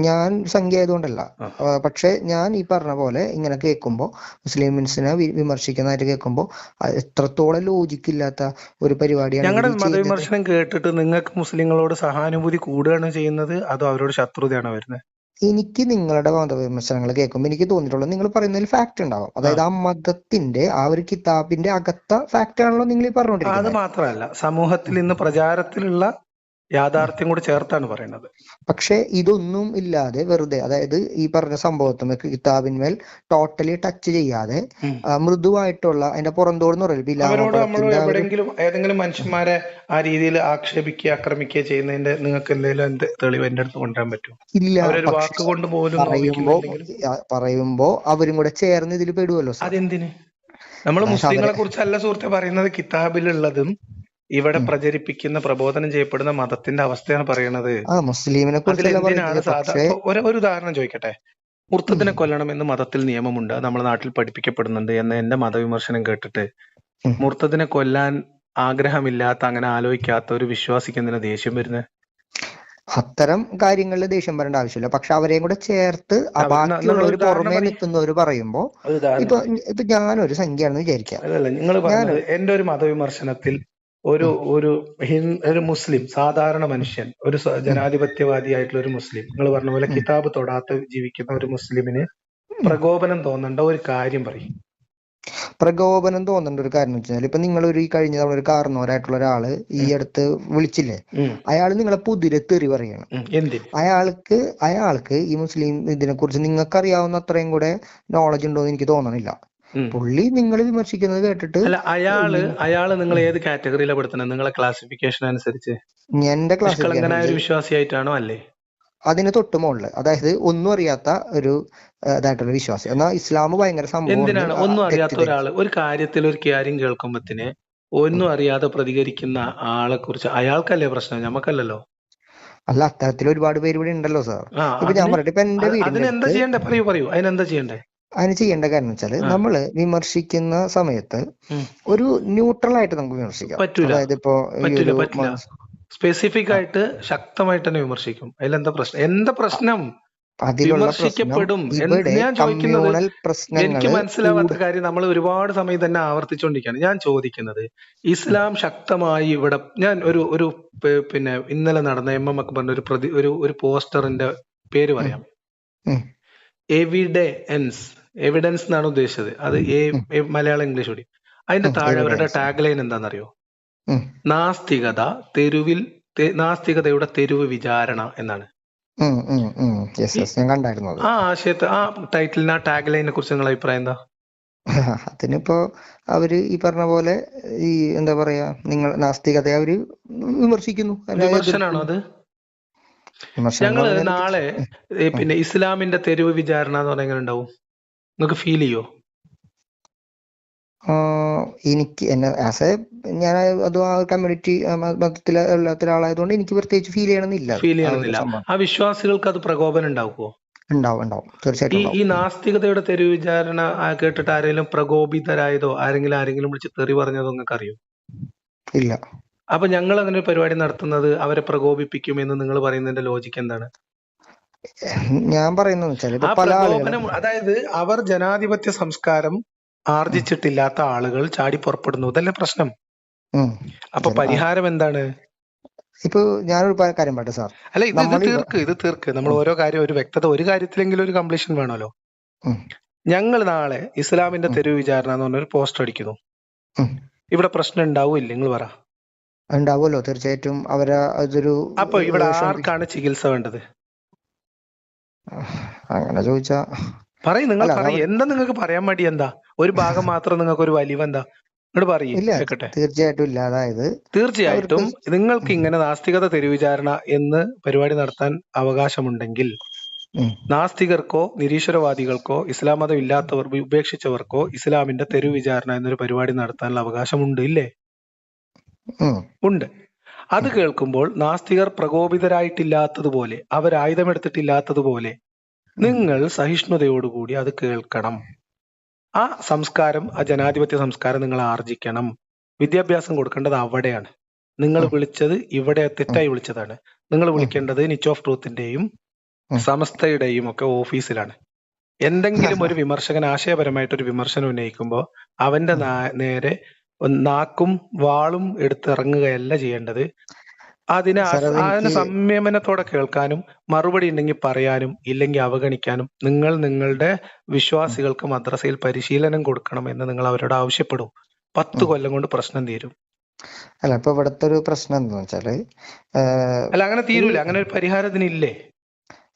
ഞാൻ സംഖ്യ ആയതുകൊണ്ടല്ല, പക്ഷെ ഞാൻ ഈ പറഞ്ഞ പോലെ ഇങ്ങനെ കേൾക്കുമ്പോ, മുസ്ലിംസിനെ വിമർശിക്കുന്നതായിട്ട് കേൾക്കുമ്പോ എത്രത്തോളം ലോജിക്ക് ഇല്ലാത്ത ഒരു പരിപാടിയാണ്. ഞങ്ങളുടെ മതവിമർശനം കേട്ടിട്ട് നിങ്ങൾക്ക് മുസ്ലിങ്ങളോട് സഹാനുഭൂതി കൂടുകയാണ് ചെയ്യുന്നത്, അതോ അവരോട് ശത്രുതയാണോ വരുന്നത്? എനിക്ക് നിങ്ങളുടെ മതവിമർശനങ്ങൾ കേൾക്കുമ്പോൾ എനിക്ക് തോന്നിയിട്ടുള്ളത്, നിങ്ങൾ പറയുന്നതിൽ ഫാക്ട് ഉണ്ടാവും. അതായത് ആ മതത്തിന്റെ ആ ഒരു കിതാബിന്റെ അകത്ത ഫാക്ട് ആണല്ലോ നിങ്ങൾ ഈ പറഞ്ഞുകൊണ്ടിരിക്കുന്നത്. അത് മാത്രമല്ല, സമൂഹത്തിൽ ഇന്ന് പ്രചാരത്തിലുള്ള യാഥാർത്ഥ്യം കൂടി ചേർത്താണ് പറയുന്നത്. പക്ഷെ ഇതൊന്നും ഇല്ലാതെ വെറുതെ, അതായത് ഈ പറഞ്ഞ സംഭവത്തിന് കിതാബിന്മേൽ ടോട്ടലി ടച്ച് ചെയ്യാതെ മൃദുവായിട്ടുള്ള അതിന്റെ പുറന്തോടെന്ന് പറയുന്നത്, എവിടെയെങ്കിലും ഏതെങ്കിലും മനുഷ്യന്മാരെ ആ രീതിയിൽ ആക്ഷേപിക്കുക ആക്രമിക്കുക ചെയ്യുന്നതിന്റെ നിങ്ങൾക്ക് എന്തെങ്കിലും തെളിവ് എന്റെ അടുത്ത് കൊണ്ടുവരാൻ പറ്റുമോ? ഇല്ല. അവരൊരു വാക്ക് കൊണ്ട് പോലും പറയുമ്പോ അവരും കൂടെ ചേർന്ന് ഇതിൽ പെടുവല്ലോ. അതെന്തിന്? നമ്മൾ മുസ്ലിങ്ങളെ കുറിച്ചല്ല സുഹൃത്തെ പറയുന്നത്, കിതാബിലുള്ളതും ഇവിടെ പ്രചരിപ്പിക്കുന്ന പ്രബോധനം ചെയ്യപ്പെടുന്ന മതത്തിന്റെ അവസ്ഥയാണ് പറയുന്നത്. മുസ്ലിമിനെ ഒരു ഉദാഹരണം ചോദിക്കട്ടെ. മുർത്തദിനെ കൊല്ലണം എന്ന് മതത്തിൽ നിയമമുണ്ട്, നമ്മുടെ നാട്ടിൽ പഠിപ്പിക്കപ്പെടുന്നുണ്ട് എന്ന് എന്റെ മതവിമർശനം കേട്ടിട്ട് മുർത്തദിനെ കൊല്ലാൻ ആഗ്രഹമില്ലാത്ത, അങ്ങനെ ആലോചിക്കാത്ത ഒരു വിശ്വാസിക്ക് എന്തിനാ ദേഷ്യം വരുന്നത്? അത്തരം കാര്യങ്ങളിൽ ദേഷ്യം വരേണ്ട ആവശ്യമില്ല. പക്ഷെ അവരെയും കൂടെ ചേർത്ത് ബാക്കിയുള്ളവർ പുറമേ നിൽക്കുന്നവർ പറയുമ്പോ, ഇപ്പൊ ഞാനൊരു സംഖ്യയാണെന്ന് വിചാരിക്കാം. നിങ്ങൾ പറഞ്ഞത് എന്റെ ഒരു മതവിമർശനത്തിൽ ഒരു മുസ്ലിം സാധാരണ മനുഷ്യൻ, ഒരു ജനാധിപത്യവാദിയായിട്ടുള്ള ഒരു മുസ്ലിം, നിങ്ങൾ പറഞ്ഞ പോലെ കിതാബ് തൊടാത്ത ജീവിക്കുന്ന ഒരു മുസ്ലിമിന് പ്രകോപനം തോന്നേണ്ട ഒരു കാര്യം പറയും. പ്രകോപനം തോന്നേണ്ട ഒരു കാര്യം എന്ന് വെച്ചാൽ, ഇപ്പൊ നിങ്ങൾ ഈ കഴിഞ്ഞ തവണ ഒരു കാരണവരായിട്ടുള്ള ഒരാള് ഈ അടുത്ത് വിളിച്ചില്ലേ, അയാള് നിങ്ങളെ പുതിരെ തെറി പറയണം. അയാൾക്ക് ഈ മുസ്ലിം ഇതിനെ കുറിച്ച് നിങ്ങൾക്ക് അറിയാവുന്ന അത്രയും കൂടെ നോളജ് ഉണ്ടോ എന്ന് എനിക്ക് തോന്നണില്ല. പുള്ളി നിങ്ങൾ വിമർശിക്കുന്നത് കേട്ടിട്ട്, അയാള് നിങ്ങൾ ഏത് കാറ്റഗറിയിലാണ് പെടുത്തുന്നത്? നിങ്ങളെ ക്ലാസിഫിക്കേഷൻ അനുസരിച്ച് എന്റെ ക്ലാസിഫിക്കേഷൻ വിശ്വാസിയായിട്ടാണോ അല്ലേ? അതിന് തൊട്ട് മുകളില്, അതായത് ഒന്നും അറിയാത്ത ഒരു ഇതായിട്ടുള്ള വിശ്വാസി. എന്നാൽ ഇസ്ലാം ഭയങ്കര സംഭവം. എന്തിനാണ് ഒന്നും അറിയാത്ത ഒരാള് ഒരു കാര്യത്തിൽ ഒരു കാര്യം കേൾക്കുമ്പത്തിന് ഒന്നും അറിയാതെ പ്രതികരിക്കുന്ന ആളെ കുറിച്ച് അയാൾക്കല്ലേ പ്രശ്നം, ഞമ്മക്കല്ലല്ലോ. അല്ല, അത്തരത്തിൽ ഒരുപാട് പേര് ഇവിടെ ഉണ്ടല്ലോ സാർ. ആ ഇപ്പൊ ഞാൻ അതിന് പറയട്ടെ, ഇപ്പൊ എന്റെ വീടിന്റെ അതിനെന്താ അടുത്ത് ചെയ്യണ്ടേ? പറയൂ അതിനെന്താ ചെയ്യണ്ടേ? അതിന് ചെയ്യേണ്ട കാര്യം വെച്ചാല്, ആ നമ്മള് വിമർശിക്കുന്ന സമയത്ത് ഉം. ഒരു ന്യൂട്രൽ ആയിട്ട് നമുക്ക് വിമർശിക്കാം. പറ്റൂല അതായത് ഇപ്പോ ഈ പറ്റില്ല ഒരു പറ്റില്ല. സ്പെസിഫിക് ആ, ആയിട്ട് ശക്തമായിട്ട് തന്നെ വിമർശിക്കും. അതിലെന്താ പ്രശ്നം? എന്താ പ്രശ്നം? അതിലുള്ള പ്രശ്നം വിമർശിക്കപ്പെടും. ഇവിടെ ഞാൻ ചോദിക്കുന്നത്, കമ്മ്യൂണൽ എനിക്ക് പ്രശ്നങ്ങള് മനസ്സിലാവാത്ത കാര്യം നമ്മൾ ഒരുപാട് സമയം തന്നെ ആവർത്തിച്ചുകൊണ്ടിരിക്കുകയാണ്. ഞാൻ ചോദിക്കുന്നത്, ഇസ്ലാം ശക്തമായി ഇവിടെ, ഞാൻ ഒരു പിന്നെ ഇന്നലെ നടന്ന MM ഒക്കെ പറഞ്ഞ ഒരു പോസ്റ്ററിന്റെ പേര് ഉം, പറയാം. ഉം, എവിഡൻസ് എവിഡൻസ് എന്നാണ് ഉദ്ദേശിച്ചത്. അത് ഉം, മലയാളം ഇംഗ്ലീഷ് കൂടി. അതിന്റെ താഴെ അവരുടെ എവിഡൻസ്. ടാഗ് ലൈൻ എന്താണെന്നറിയോ? നാസ്തികതയുടെ തെരുവ് വിചാരണ എന്നാണ്. യെസ് ഈ യെസ്, ഞാൻ കണ്ടായിരുന്നു അത്. ആ ആശയത്തെ, ആ ടൈറ്റിലിന്, ആ ടാഗ് ലൈനെ കുറിച്ച് നിങ്ങളുടെ അഭിപ്രായം എന്താ? അതിനിപ്പോ അവര് ഈ പറഞ്ഞ പോലെ, ഈ എന്താ പറയാ, നിങ്ങൾ നാസ്തികതയെ അവര് വിമർശിക്കുന്നു, അല്ല വിമർശനാണോ എതിർക്കുന്നു. അത്? വിമർശനം എന്ന് ഞങ്ങള് പറഞ്ഞാൽ നാളെ ഉം. പിന്നെ ഇസ്ലാമിന്റെ തെരുവ് വിചാരണ എന്ന് പറഞ്ഞാൽ എങ്ങനെ ഉണ്ടാവും? നിങ്ങൾക്ക് ഫീൽ ചെയ്യോ? എനിക്ക് എന്നെ ആസ് എ, ഞാൻ അത് ആ കമ്മ്യൂണിറ്റി മതത്തിലെ അല്ലാത്ത ഒരാളായതുകൊണ്ട് എനിക്ക് പ്രത്യേകിച്ച് ഫീൽ ചെയ്യണമെന്നില്ല ഫീൽ ആ ഒരു ചെയ്യണമെന്നില്ല. സംഭവം. ആ വിശ്വാസികൾക്ക് അത് പ്രകോപനം ഉണ്ടാവുമോ? ഉണ്ടാവും, തീർച്ചയായിട്ടും ഈ ഉണ്ടാവും. നാസ്തികതയുടെ തെരുവ് വിചാരണ കേട്ടിട്ട് ആരെങ്കിലും പ്രകോപിതരായതോ, ആരെങ്കിലും വിളിച്ച് തെറി പറഞ്ഞതോ നിങ്ങൾക്ക് അറിയോ? ഇല്ല. അപ്പൊ ഞങ്ങൾ അങ്ങനെ ഒരു പരിപാടി നടത്തുന്നത് അവരെ പ്രകോപിപ്പിക്കും എന്ന് നിങ്ങൾ പറയുന്നതിന്റെ ലോജിക്ക് എന്താണ്? ഞാൻ പറയുന്നത് വെച്ചാൽ, ആ ഇപ്പൊ പല ആളുകളും പ്രകോപനം, അതായത് അവർ ജനാധിപത്യ സംസ്കാരം ആർജിച്ചിട്ടില്ലാത്ത ആളുകൾ ചാടി പുറപ്പെടുന്നു, ഇതല്ലേ പ്രശ്നം? അപ്പൊ പരിഹാരം എന്താണ്? ഇപ്പൊ ഞാനൊരു കാര്യം പറയട്ടെ സാർ. അല്ല, ഇത് നമ്മൾ തീർക്ക്. നമ്മൾ ഓരോ കാര്യം, ഒരു വ്യക്തത, ഒരു കാര്യത്തിലെങ്കിലും ഒരു കംപ്ലീഷൻ വേണമല്ലോ. ഞങ്ങൾ നാളെ ഇസ്ലാമിന്റെ തെരുവ് വിചാരണ എന്ന് പറഞ്ഞൊരു പോസ്റ്റർ അടിക്കുന്നു. ഇവിടെ പ്രശ്നം ഉണ്ടാവില്ല? നിങ്ങൾ പറ. ഉണ്ടാവുമല്ലോ, തീർച്ചയായിട്ടും. അവരെ അതൊരു അപ്പൊ ഇവിടെ ആർക്കാണ് ചികിത്സ വേണ്ടത്? അങ്ങനെ ചോദിച്ചാ നിങ്ങൾ അല്ല, പറയും. എന്താ നിങ്ങൾക്ക് പറയാൻ മടി? എന്താ ഒരു ഭാഗം മാത്രം നിങ്ങൾക്ക് ഒരു വലിവെന്താ? ഇങ്ങോട്ട് പറയേ, ഇല്ല, കേക്കട്ടെ. തീർച്ചയായിട്ടും ഇല്ല. അതായത് തീർച്ചയായിട്ടും അവർക്ക് നിങ്ങൾക്ക് ഇങ്ങനെ നാസ്തികത തെരുവ് വിചാരണ എന്ന് പരിപാടി നടത്താൻ അവകാശമുണ്ടെങ്കിൽ, നാസ്തികർക്കോ നിരീശ്വരവാദികൾക്കോ ഇസ്ലാം മതം ഇല്ലാത്തവർ ഉപേക്ഷിച്ചവർക്കോ ഇസ്ലാമിന്റെ തെരുവ് വിചാരണ എന്നൊരു പരിപാടി നടത്താനുള്ള അവകാശമുണ്ട്, ഇല്ലേ? ഉണ്ട്. അത് കേൾക്കുമ്പോൾ നാസ്തികർ പ്രകോപിതരായിട്ടില്ലാത്തതുപോലെ, അവരായുധമെടുത്തിട്ടില്ലാത്തതുപോലെ നിങ്ങൾ സഹിഷ്ണുതയോടുകൂടി അത് കേൾക്കണം. ആ സംസ്കാരം, ആ ജനാധിപത്യ സംസ്കാരം നിങ്ങൾ ആർജിക്കണം. വിദ്യാഭ്യാസം കൊടുക്കേണ്ടത് അവിടെയാണ്. നിങ്ങൾ വിളിച്ചത് ഇവിടെ തെറ്റായി വിളിച്ചതാണ്. നിങ്ങൾ വിളിക്കേണ്ടത് നിച്ച് ഓഫ് ട്രൂത്തിന്റെയും സമസ്തയുടെയും ഒക്കെ ഓഫീസിലാണ്. എന്തെങ്കിലും ഒരു വിമർശകൻ ആശയപരമായിട്ടൊരു വിമർശനം ഉന്നയിക്കുമ്പോൾ അവന്റെ നേരെ നാക്കും വാളും എടുത്തിറങ്ങുകയല്ല ചെയ്യേണ്ടത്. അതിനെ സംയമനത്തോടെ കേൾക്കാനും, മറുപടി ഉണ്ടെങ്കിൽ പറയാനും, ഇല്ലെങ്കിൽ അവഗണിക്കാനും നിങ്ങൾ നിങ്ങളുടെ വിശ്വാസികൾക്ക് മദ്രസയിൽ പരിശീലനം കൊടുക്കണം എന്ന് നിങ്ങൾ അവരോട് ആവശ്യപ്പെടും. 10 കൊല്ലം കൊണ്ട് പ്രശ്നം തീരും. അല്ല, ഇപ്പൊ ഇവിടുത്തെ ഒരു പ്രശ്നം എന്താ വെച്ചാല്, അല്ല, അങ്ങനെ തീരൂല. അങ്ങനെ ഒരു പരിഹാരത്തിനില്ലേ?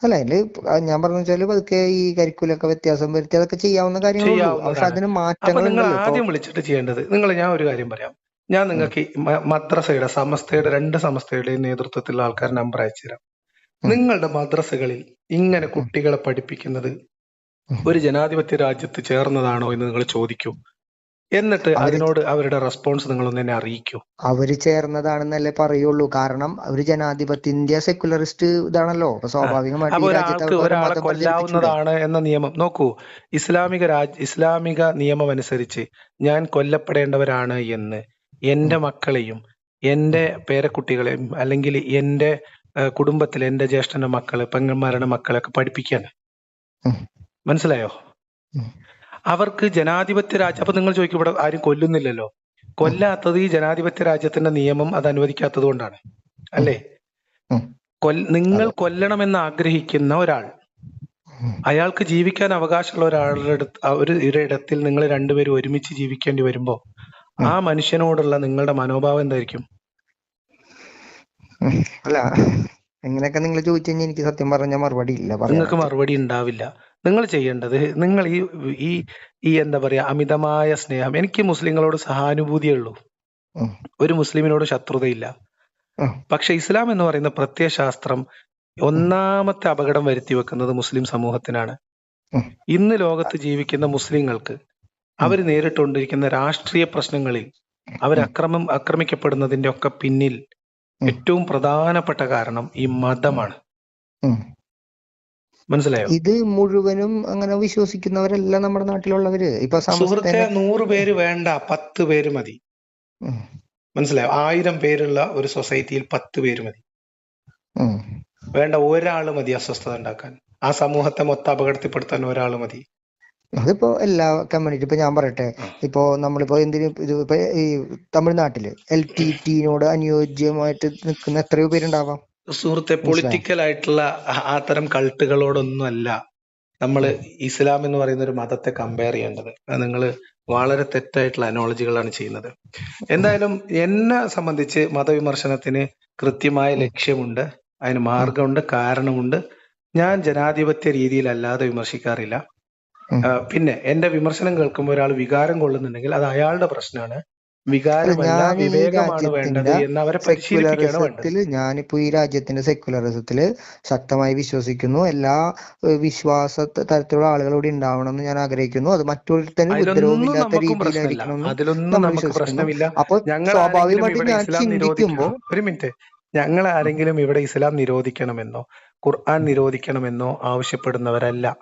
അല്ല, അതില് ഞാൻ പറഞ്ഞു വെച്ചാല്, പതുക്കെ ഈ കരിക്കുലൊക്കെ വ്യത്യാസം വരുത്തി അതൊക്കെ ചെയ്യാവുന്ന കാര്യങ്ങളുള്ളൂ. പക്ഷെ അതിന് അപ്പൊ മാറ്റങ്ങൾ നിങ്ങൾ ഉണ്ടല്ലോ. ആദ്യം വിളിച്ചിട്ട് ചെയ്യേണ്ടത്, ഞാൻ ഒരു കാര്യം പറയാം. ഞാൻ നിങ്ങൾക്ക് മദ്രസയുടെ, സമസ്തയുടെ, 2 സമസ്തയുടെയും നേതൃത്വത്തിലുള്ള ആൾക്കാർ നമ്പർ അയച്ചു തരാം. നിങ്ങളുടെ മദ്രസകളിൽ ഇങ്ങനെ കുട്ടികളെ പഠിപ്പിക്കുന്നത് ഒരു ജനാധിപത്യ രാജ്യത്ത് ചേർന്നതാണോ എന്ന് നിങ്ങൾ ചോദിക്കൂ. എന്നിട്ട് അതിനോട് അവരുടെ റെസ്പോൺസ് നിങ്ങളൊന്ന് എന്നെ അറിയിക്കൂ. അവര് ചേർന്നതാണെന്നല്ലേ പറയുള്ളൂ. കാരണം അവര് ജനാധിപത്യ സെക്യുലറിസ്റ്റ് ഇതാണല്ലോ. സ്വാഭാവികമായിട്ട് ഒരാളെ കൊല്ലാവുന്നതാണ് എന്ന നിയമം നോക്കൂ. ഇസ്ലാമിക നിയമം അനുസരിച്ച് ഞാൻ കൊല്ലപ്പെടേണ്ടവരാണ് എന്ന് എന്റെ മക്കളെയും എന്റെ പേരക്കുട്ടികളെയും അല്ലെങ്കിൽ എന്റെ കുടുംബത്തിലെ എന്റെ ജ്യേഷ്ഠന്റെ മക്കള്, പെങ്ങന്മാരുടെ മക്കളെയൊക്കെ പഠിപ്പിക്കാൻ. മനസ്സിലായോ? അവർക്ക് ജനാധിപത്യ രാജ്യം. അപ്പൊ നിങ്ങൾ ചോദിക്കും, ഇവിടെ ആരും കൊല്ലുന്നില്ലല്ലോ. കൊല്ലാത്തത് ഈ ജനാധിപത്യ രാജ്യത്തിന്റെ നിയമം അത് അനുവദിക്കാത്തത് കൊണ്ടാണ്, അല്ലേ? നിങ്ങൾ കൊല്ലണമെന്ന് ആഗ്രഹിക്കുന്ന ഒരാൾ, അയാൾക്ക് ജീവിക്കാൻ അവകാശമുള്ള ഒരിടത്തിൽ നിങ്ങൾ രണ്ടുപേരും ഒരുമിച്ച് ജീവിക്കേണ്ടി വരുമ്പോ ആ മനുഷ്യനോടുള്ള നിങ്ങളുടെ മനോഭാവം എന്തായിരിക്കും? അല്ല, എങ്ങനെയൊക്കെ നിങ്ങൾ ചോദിച്ചു കഴിഞ്ഞാൽ എനിക്ക് സത്യം പറഞ്ഞ മറുപടി ഇല്ല. നിങ്ങൾക്ക് മറുപടി ഉണ്ടാവില്ല. നിങ്ങൾ ചെയ്യേണ്ടത്, നിങ്ങൾ ഈ എന്താ പറയാ, അമിതമായ സ്നേഹം. എനിക്ക് മുസ്ലിങ്ങളോട് സഹാനുഭൂതിയേ ഉള്ളൂ. ഒരു മുസ്ലിമിനോട് ശത്രുതയില്ല. പക്ഷെ ഇസ്ലാം എന്ന് പറയുന്ന പ്രത്യയശാസ്ത്രം ഒന്നാമത്തെ അപകടം വരുത്തി വെക്കുന്നത് മുസ്ലിം സമൂഹത്തിനാണ്. ഇന്ന് ലോകത്ത് ജീവിക്കുന്ന മുസ്ലിങ്ങൾക്ക് അവർ നേരിട്ടുകൊണ്ടിരിക്കുന്ന രാഷ്ട്രീയ പ്രശ്നങ്ങളിൽ ആക്രമിക്കപ്പെടുന്നതിന്റെ ഒക്കെ പിന്നിൽ ഉം. ഏറ്റവും പ്രധാനപ്പെട്ട കാരണം ഈ മതമാണ്. ഉം. മനസ്സിലായോ? ഇത് മുഴുവനും അങ്ങനെ വിശ്വസിക്കുന്നവരല്ല നമ്മുടെ നാട്ടിലുള്ളവര്. ഇപ്പൊ സുഹൃത്തെ, സമസ്തേന്റെ 100 പേര് വേണ്ട, 10 പേര് മതി. ഉം. മനസ്സിലായോ? 1000 പേരുള്ള ഒരു സൊസൈറ്റിയിൽ 10 പേര് മതി. ഉം. വേണ്ട, ഒരാള് മതി അസ്വസ്ഥത ഉണ്ടാക്കാൻ. ആ സമൂഹത്തെ മൊത്തം അപകടത്തിൽപ്പെടുത്താൻ ഒരാള് മതി. അതിപ്പോ എല്ലാ കമ്മ്യൂണിറ്റി, ഇപ്പൊ ഞാൻ പറയട്ടെ, ആ. ഇപ്പോ നമ്മളിപ്പോ എന്തിനും ഇത് ഇപ്പൊ ഈ തമിഴ്നാട്ടില് LTTനോട് അനുയോജ്യമായിട്ട് നിൽക്കുന്ന എത്രയോ പേരുണ്ടാവാം. സുഹൃത്തെ, മനസ്സിലായോ? പൊളിറ്റിക്കൽ ആയിട്ടുള്ള അത്തരം കൾട്ടുകളോടൊന്നും അല്ല നമ്മൾ ഉം. ഇസ്ലാം എന്ന് പറയുന്ന ഒരു മതത്തെ കമ്പയർ ചെയ്യേണ്ടത്. അത് നിങ്ങൾ വളരെ തെറ്റായിട്ടുള്ള അനോളജികളാണ് ചെയ്യുന്നത്. എന്തായാലും എന്നെ സംബന്ധിച്ച് മതവിമർശനത്തിന് കൃത്യമായ ഉം. ലക്ഷ്യമുണ്ട്, അതിന് ഉം. മാർഗമുണ്ട്, കാരണമുണ്ട്. ഞാൻ ജനാധിപത്യ രീതിയിലല്ലാതെ വിമർശിക്കാറില്ല. ഉം. പിന്നെ എന്റെ വിമർശനം കേൾക്കുമ്പോൾ ഒരാൾ വികാരം കൊള്ളുന്നുണ്ടെങ്കിൽ അത് അയാളുടെ പ്രശ്നമാണ്. അല്ല, വികാരമല്ല, ഞാൻ ഈ വിവേകമാണ് വേണ്ടത് രാജ്യത്തിന്റെ എന്ന് അവരെ പരിശീലിപ്പിക്കുകയാണ് വേണ്ടത്. ഞാനിപ്പോ ഈ രാജ്യത്തിന്റെ സെക്യുലറിസത്തില് ശക്തമായി വിശ്വസിക്കുന്നു. എല്ലാ തരത്തിലുള്ള ആളുകൾ ഇവിടെ ഉണ്ടാവണം എന്ന് ഞാൻ ആഗ്രഹിക്കുന്നു. അത് മറ്റൊരുത്തനും അതിലൊന്നും ഉപദ്രവമില്ലാത്ത നമുക്കും പ്രശ്നമില്ല. രീതിയിലായിരിക്കണം എന്ന് അതിലൊന്നും നമ്മൾ നമുക്ക് വിശ്വസിക്കുന്നു. പ്രശ്നമില്ല. അപ്പൊ ഞങ്ങൾ ആരെങ്കിലും സ്വാഭാവികമായിട്ടും ഇവിടെ ഞാൻ ഇസ്ലാം ചിന്തിക്കുമ്പോ ഒരു മിനിറ്റ്, ഞങ്ങൾ ആരെങ്കിലും ഇവിടെ ഇസ്ലാം നിരോധിക്കണമെന്നോ ഖുർആൻ നിരോധിക്കണമെന്നോ ആവശ്യപ്പെടുന്നവരല്ല.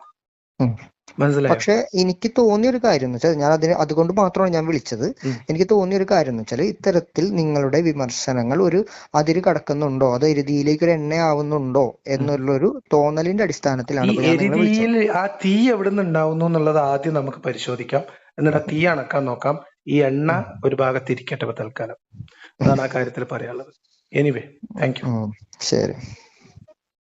ഉം. മനസ്സിലായോ? പക്ഷെ എനിക്ക് തോന്നിയ ഒരു കാര്യം എന്ന് വെച്ചാൽ, ഞാൻ അതുകൊണ്ട് മാത്രമാണ് ഞാൻ വിളിച്ചത്. ഉം. എനിക്ക് തോന്നിയ ഒരു കാര്യം എന്ന് വെച്ചാൽ, ഇത്തരത്തിൽ നിങ്ങളുടെ വിമർശനങ്ങൾ ഒരു അതിര് കടക്കുന്നുണ്ടോ, അത് എരുതിയിലേക്ക് ഒരു എണ്ണയാവുന്നുണ്ടോ എന്നുള്ളൊരു തോന്നലിന്റെ ഈ അടിസ്ഥാനത്തിലാണ് ഇപ്പൊ ഞാൻ നിങ്ങളെ എരുതിയിൽ വിളിച്ചത്. ആ തീ എവിടെ നിന്ന് ഉണ്ടാവുന്നു എന്നുള്ളത് ആദ്യം നമുക്ക് പരിശോധിക്കാം. എന്നിട്ട് ആ തീ അണക്കാൻ നോക്കാം. ഈ എണ്ണ ഒരു ഭാഗത്ത് ഇരിക്കട്ടെ തൽക്കാലം. അതാണ് ആ കാര്യത്തിൽ പറയാനുള്ളത്. Anyway, thank you. ശരി.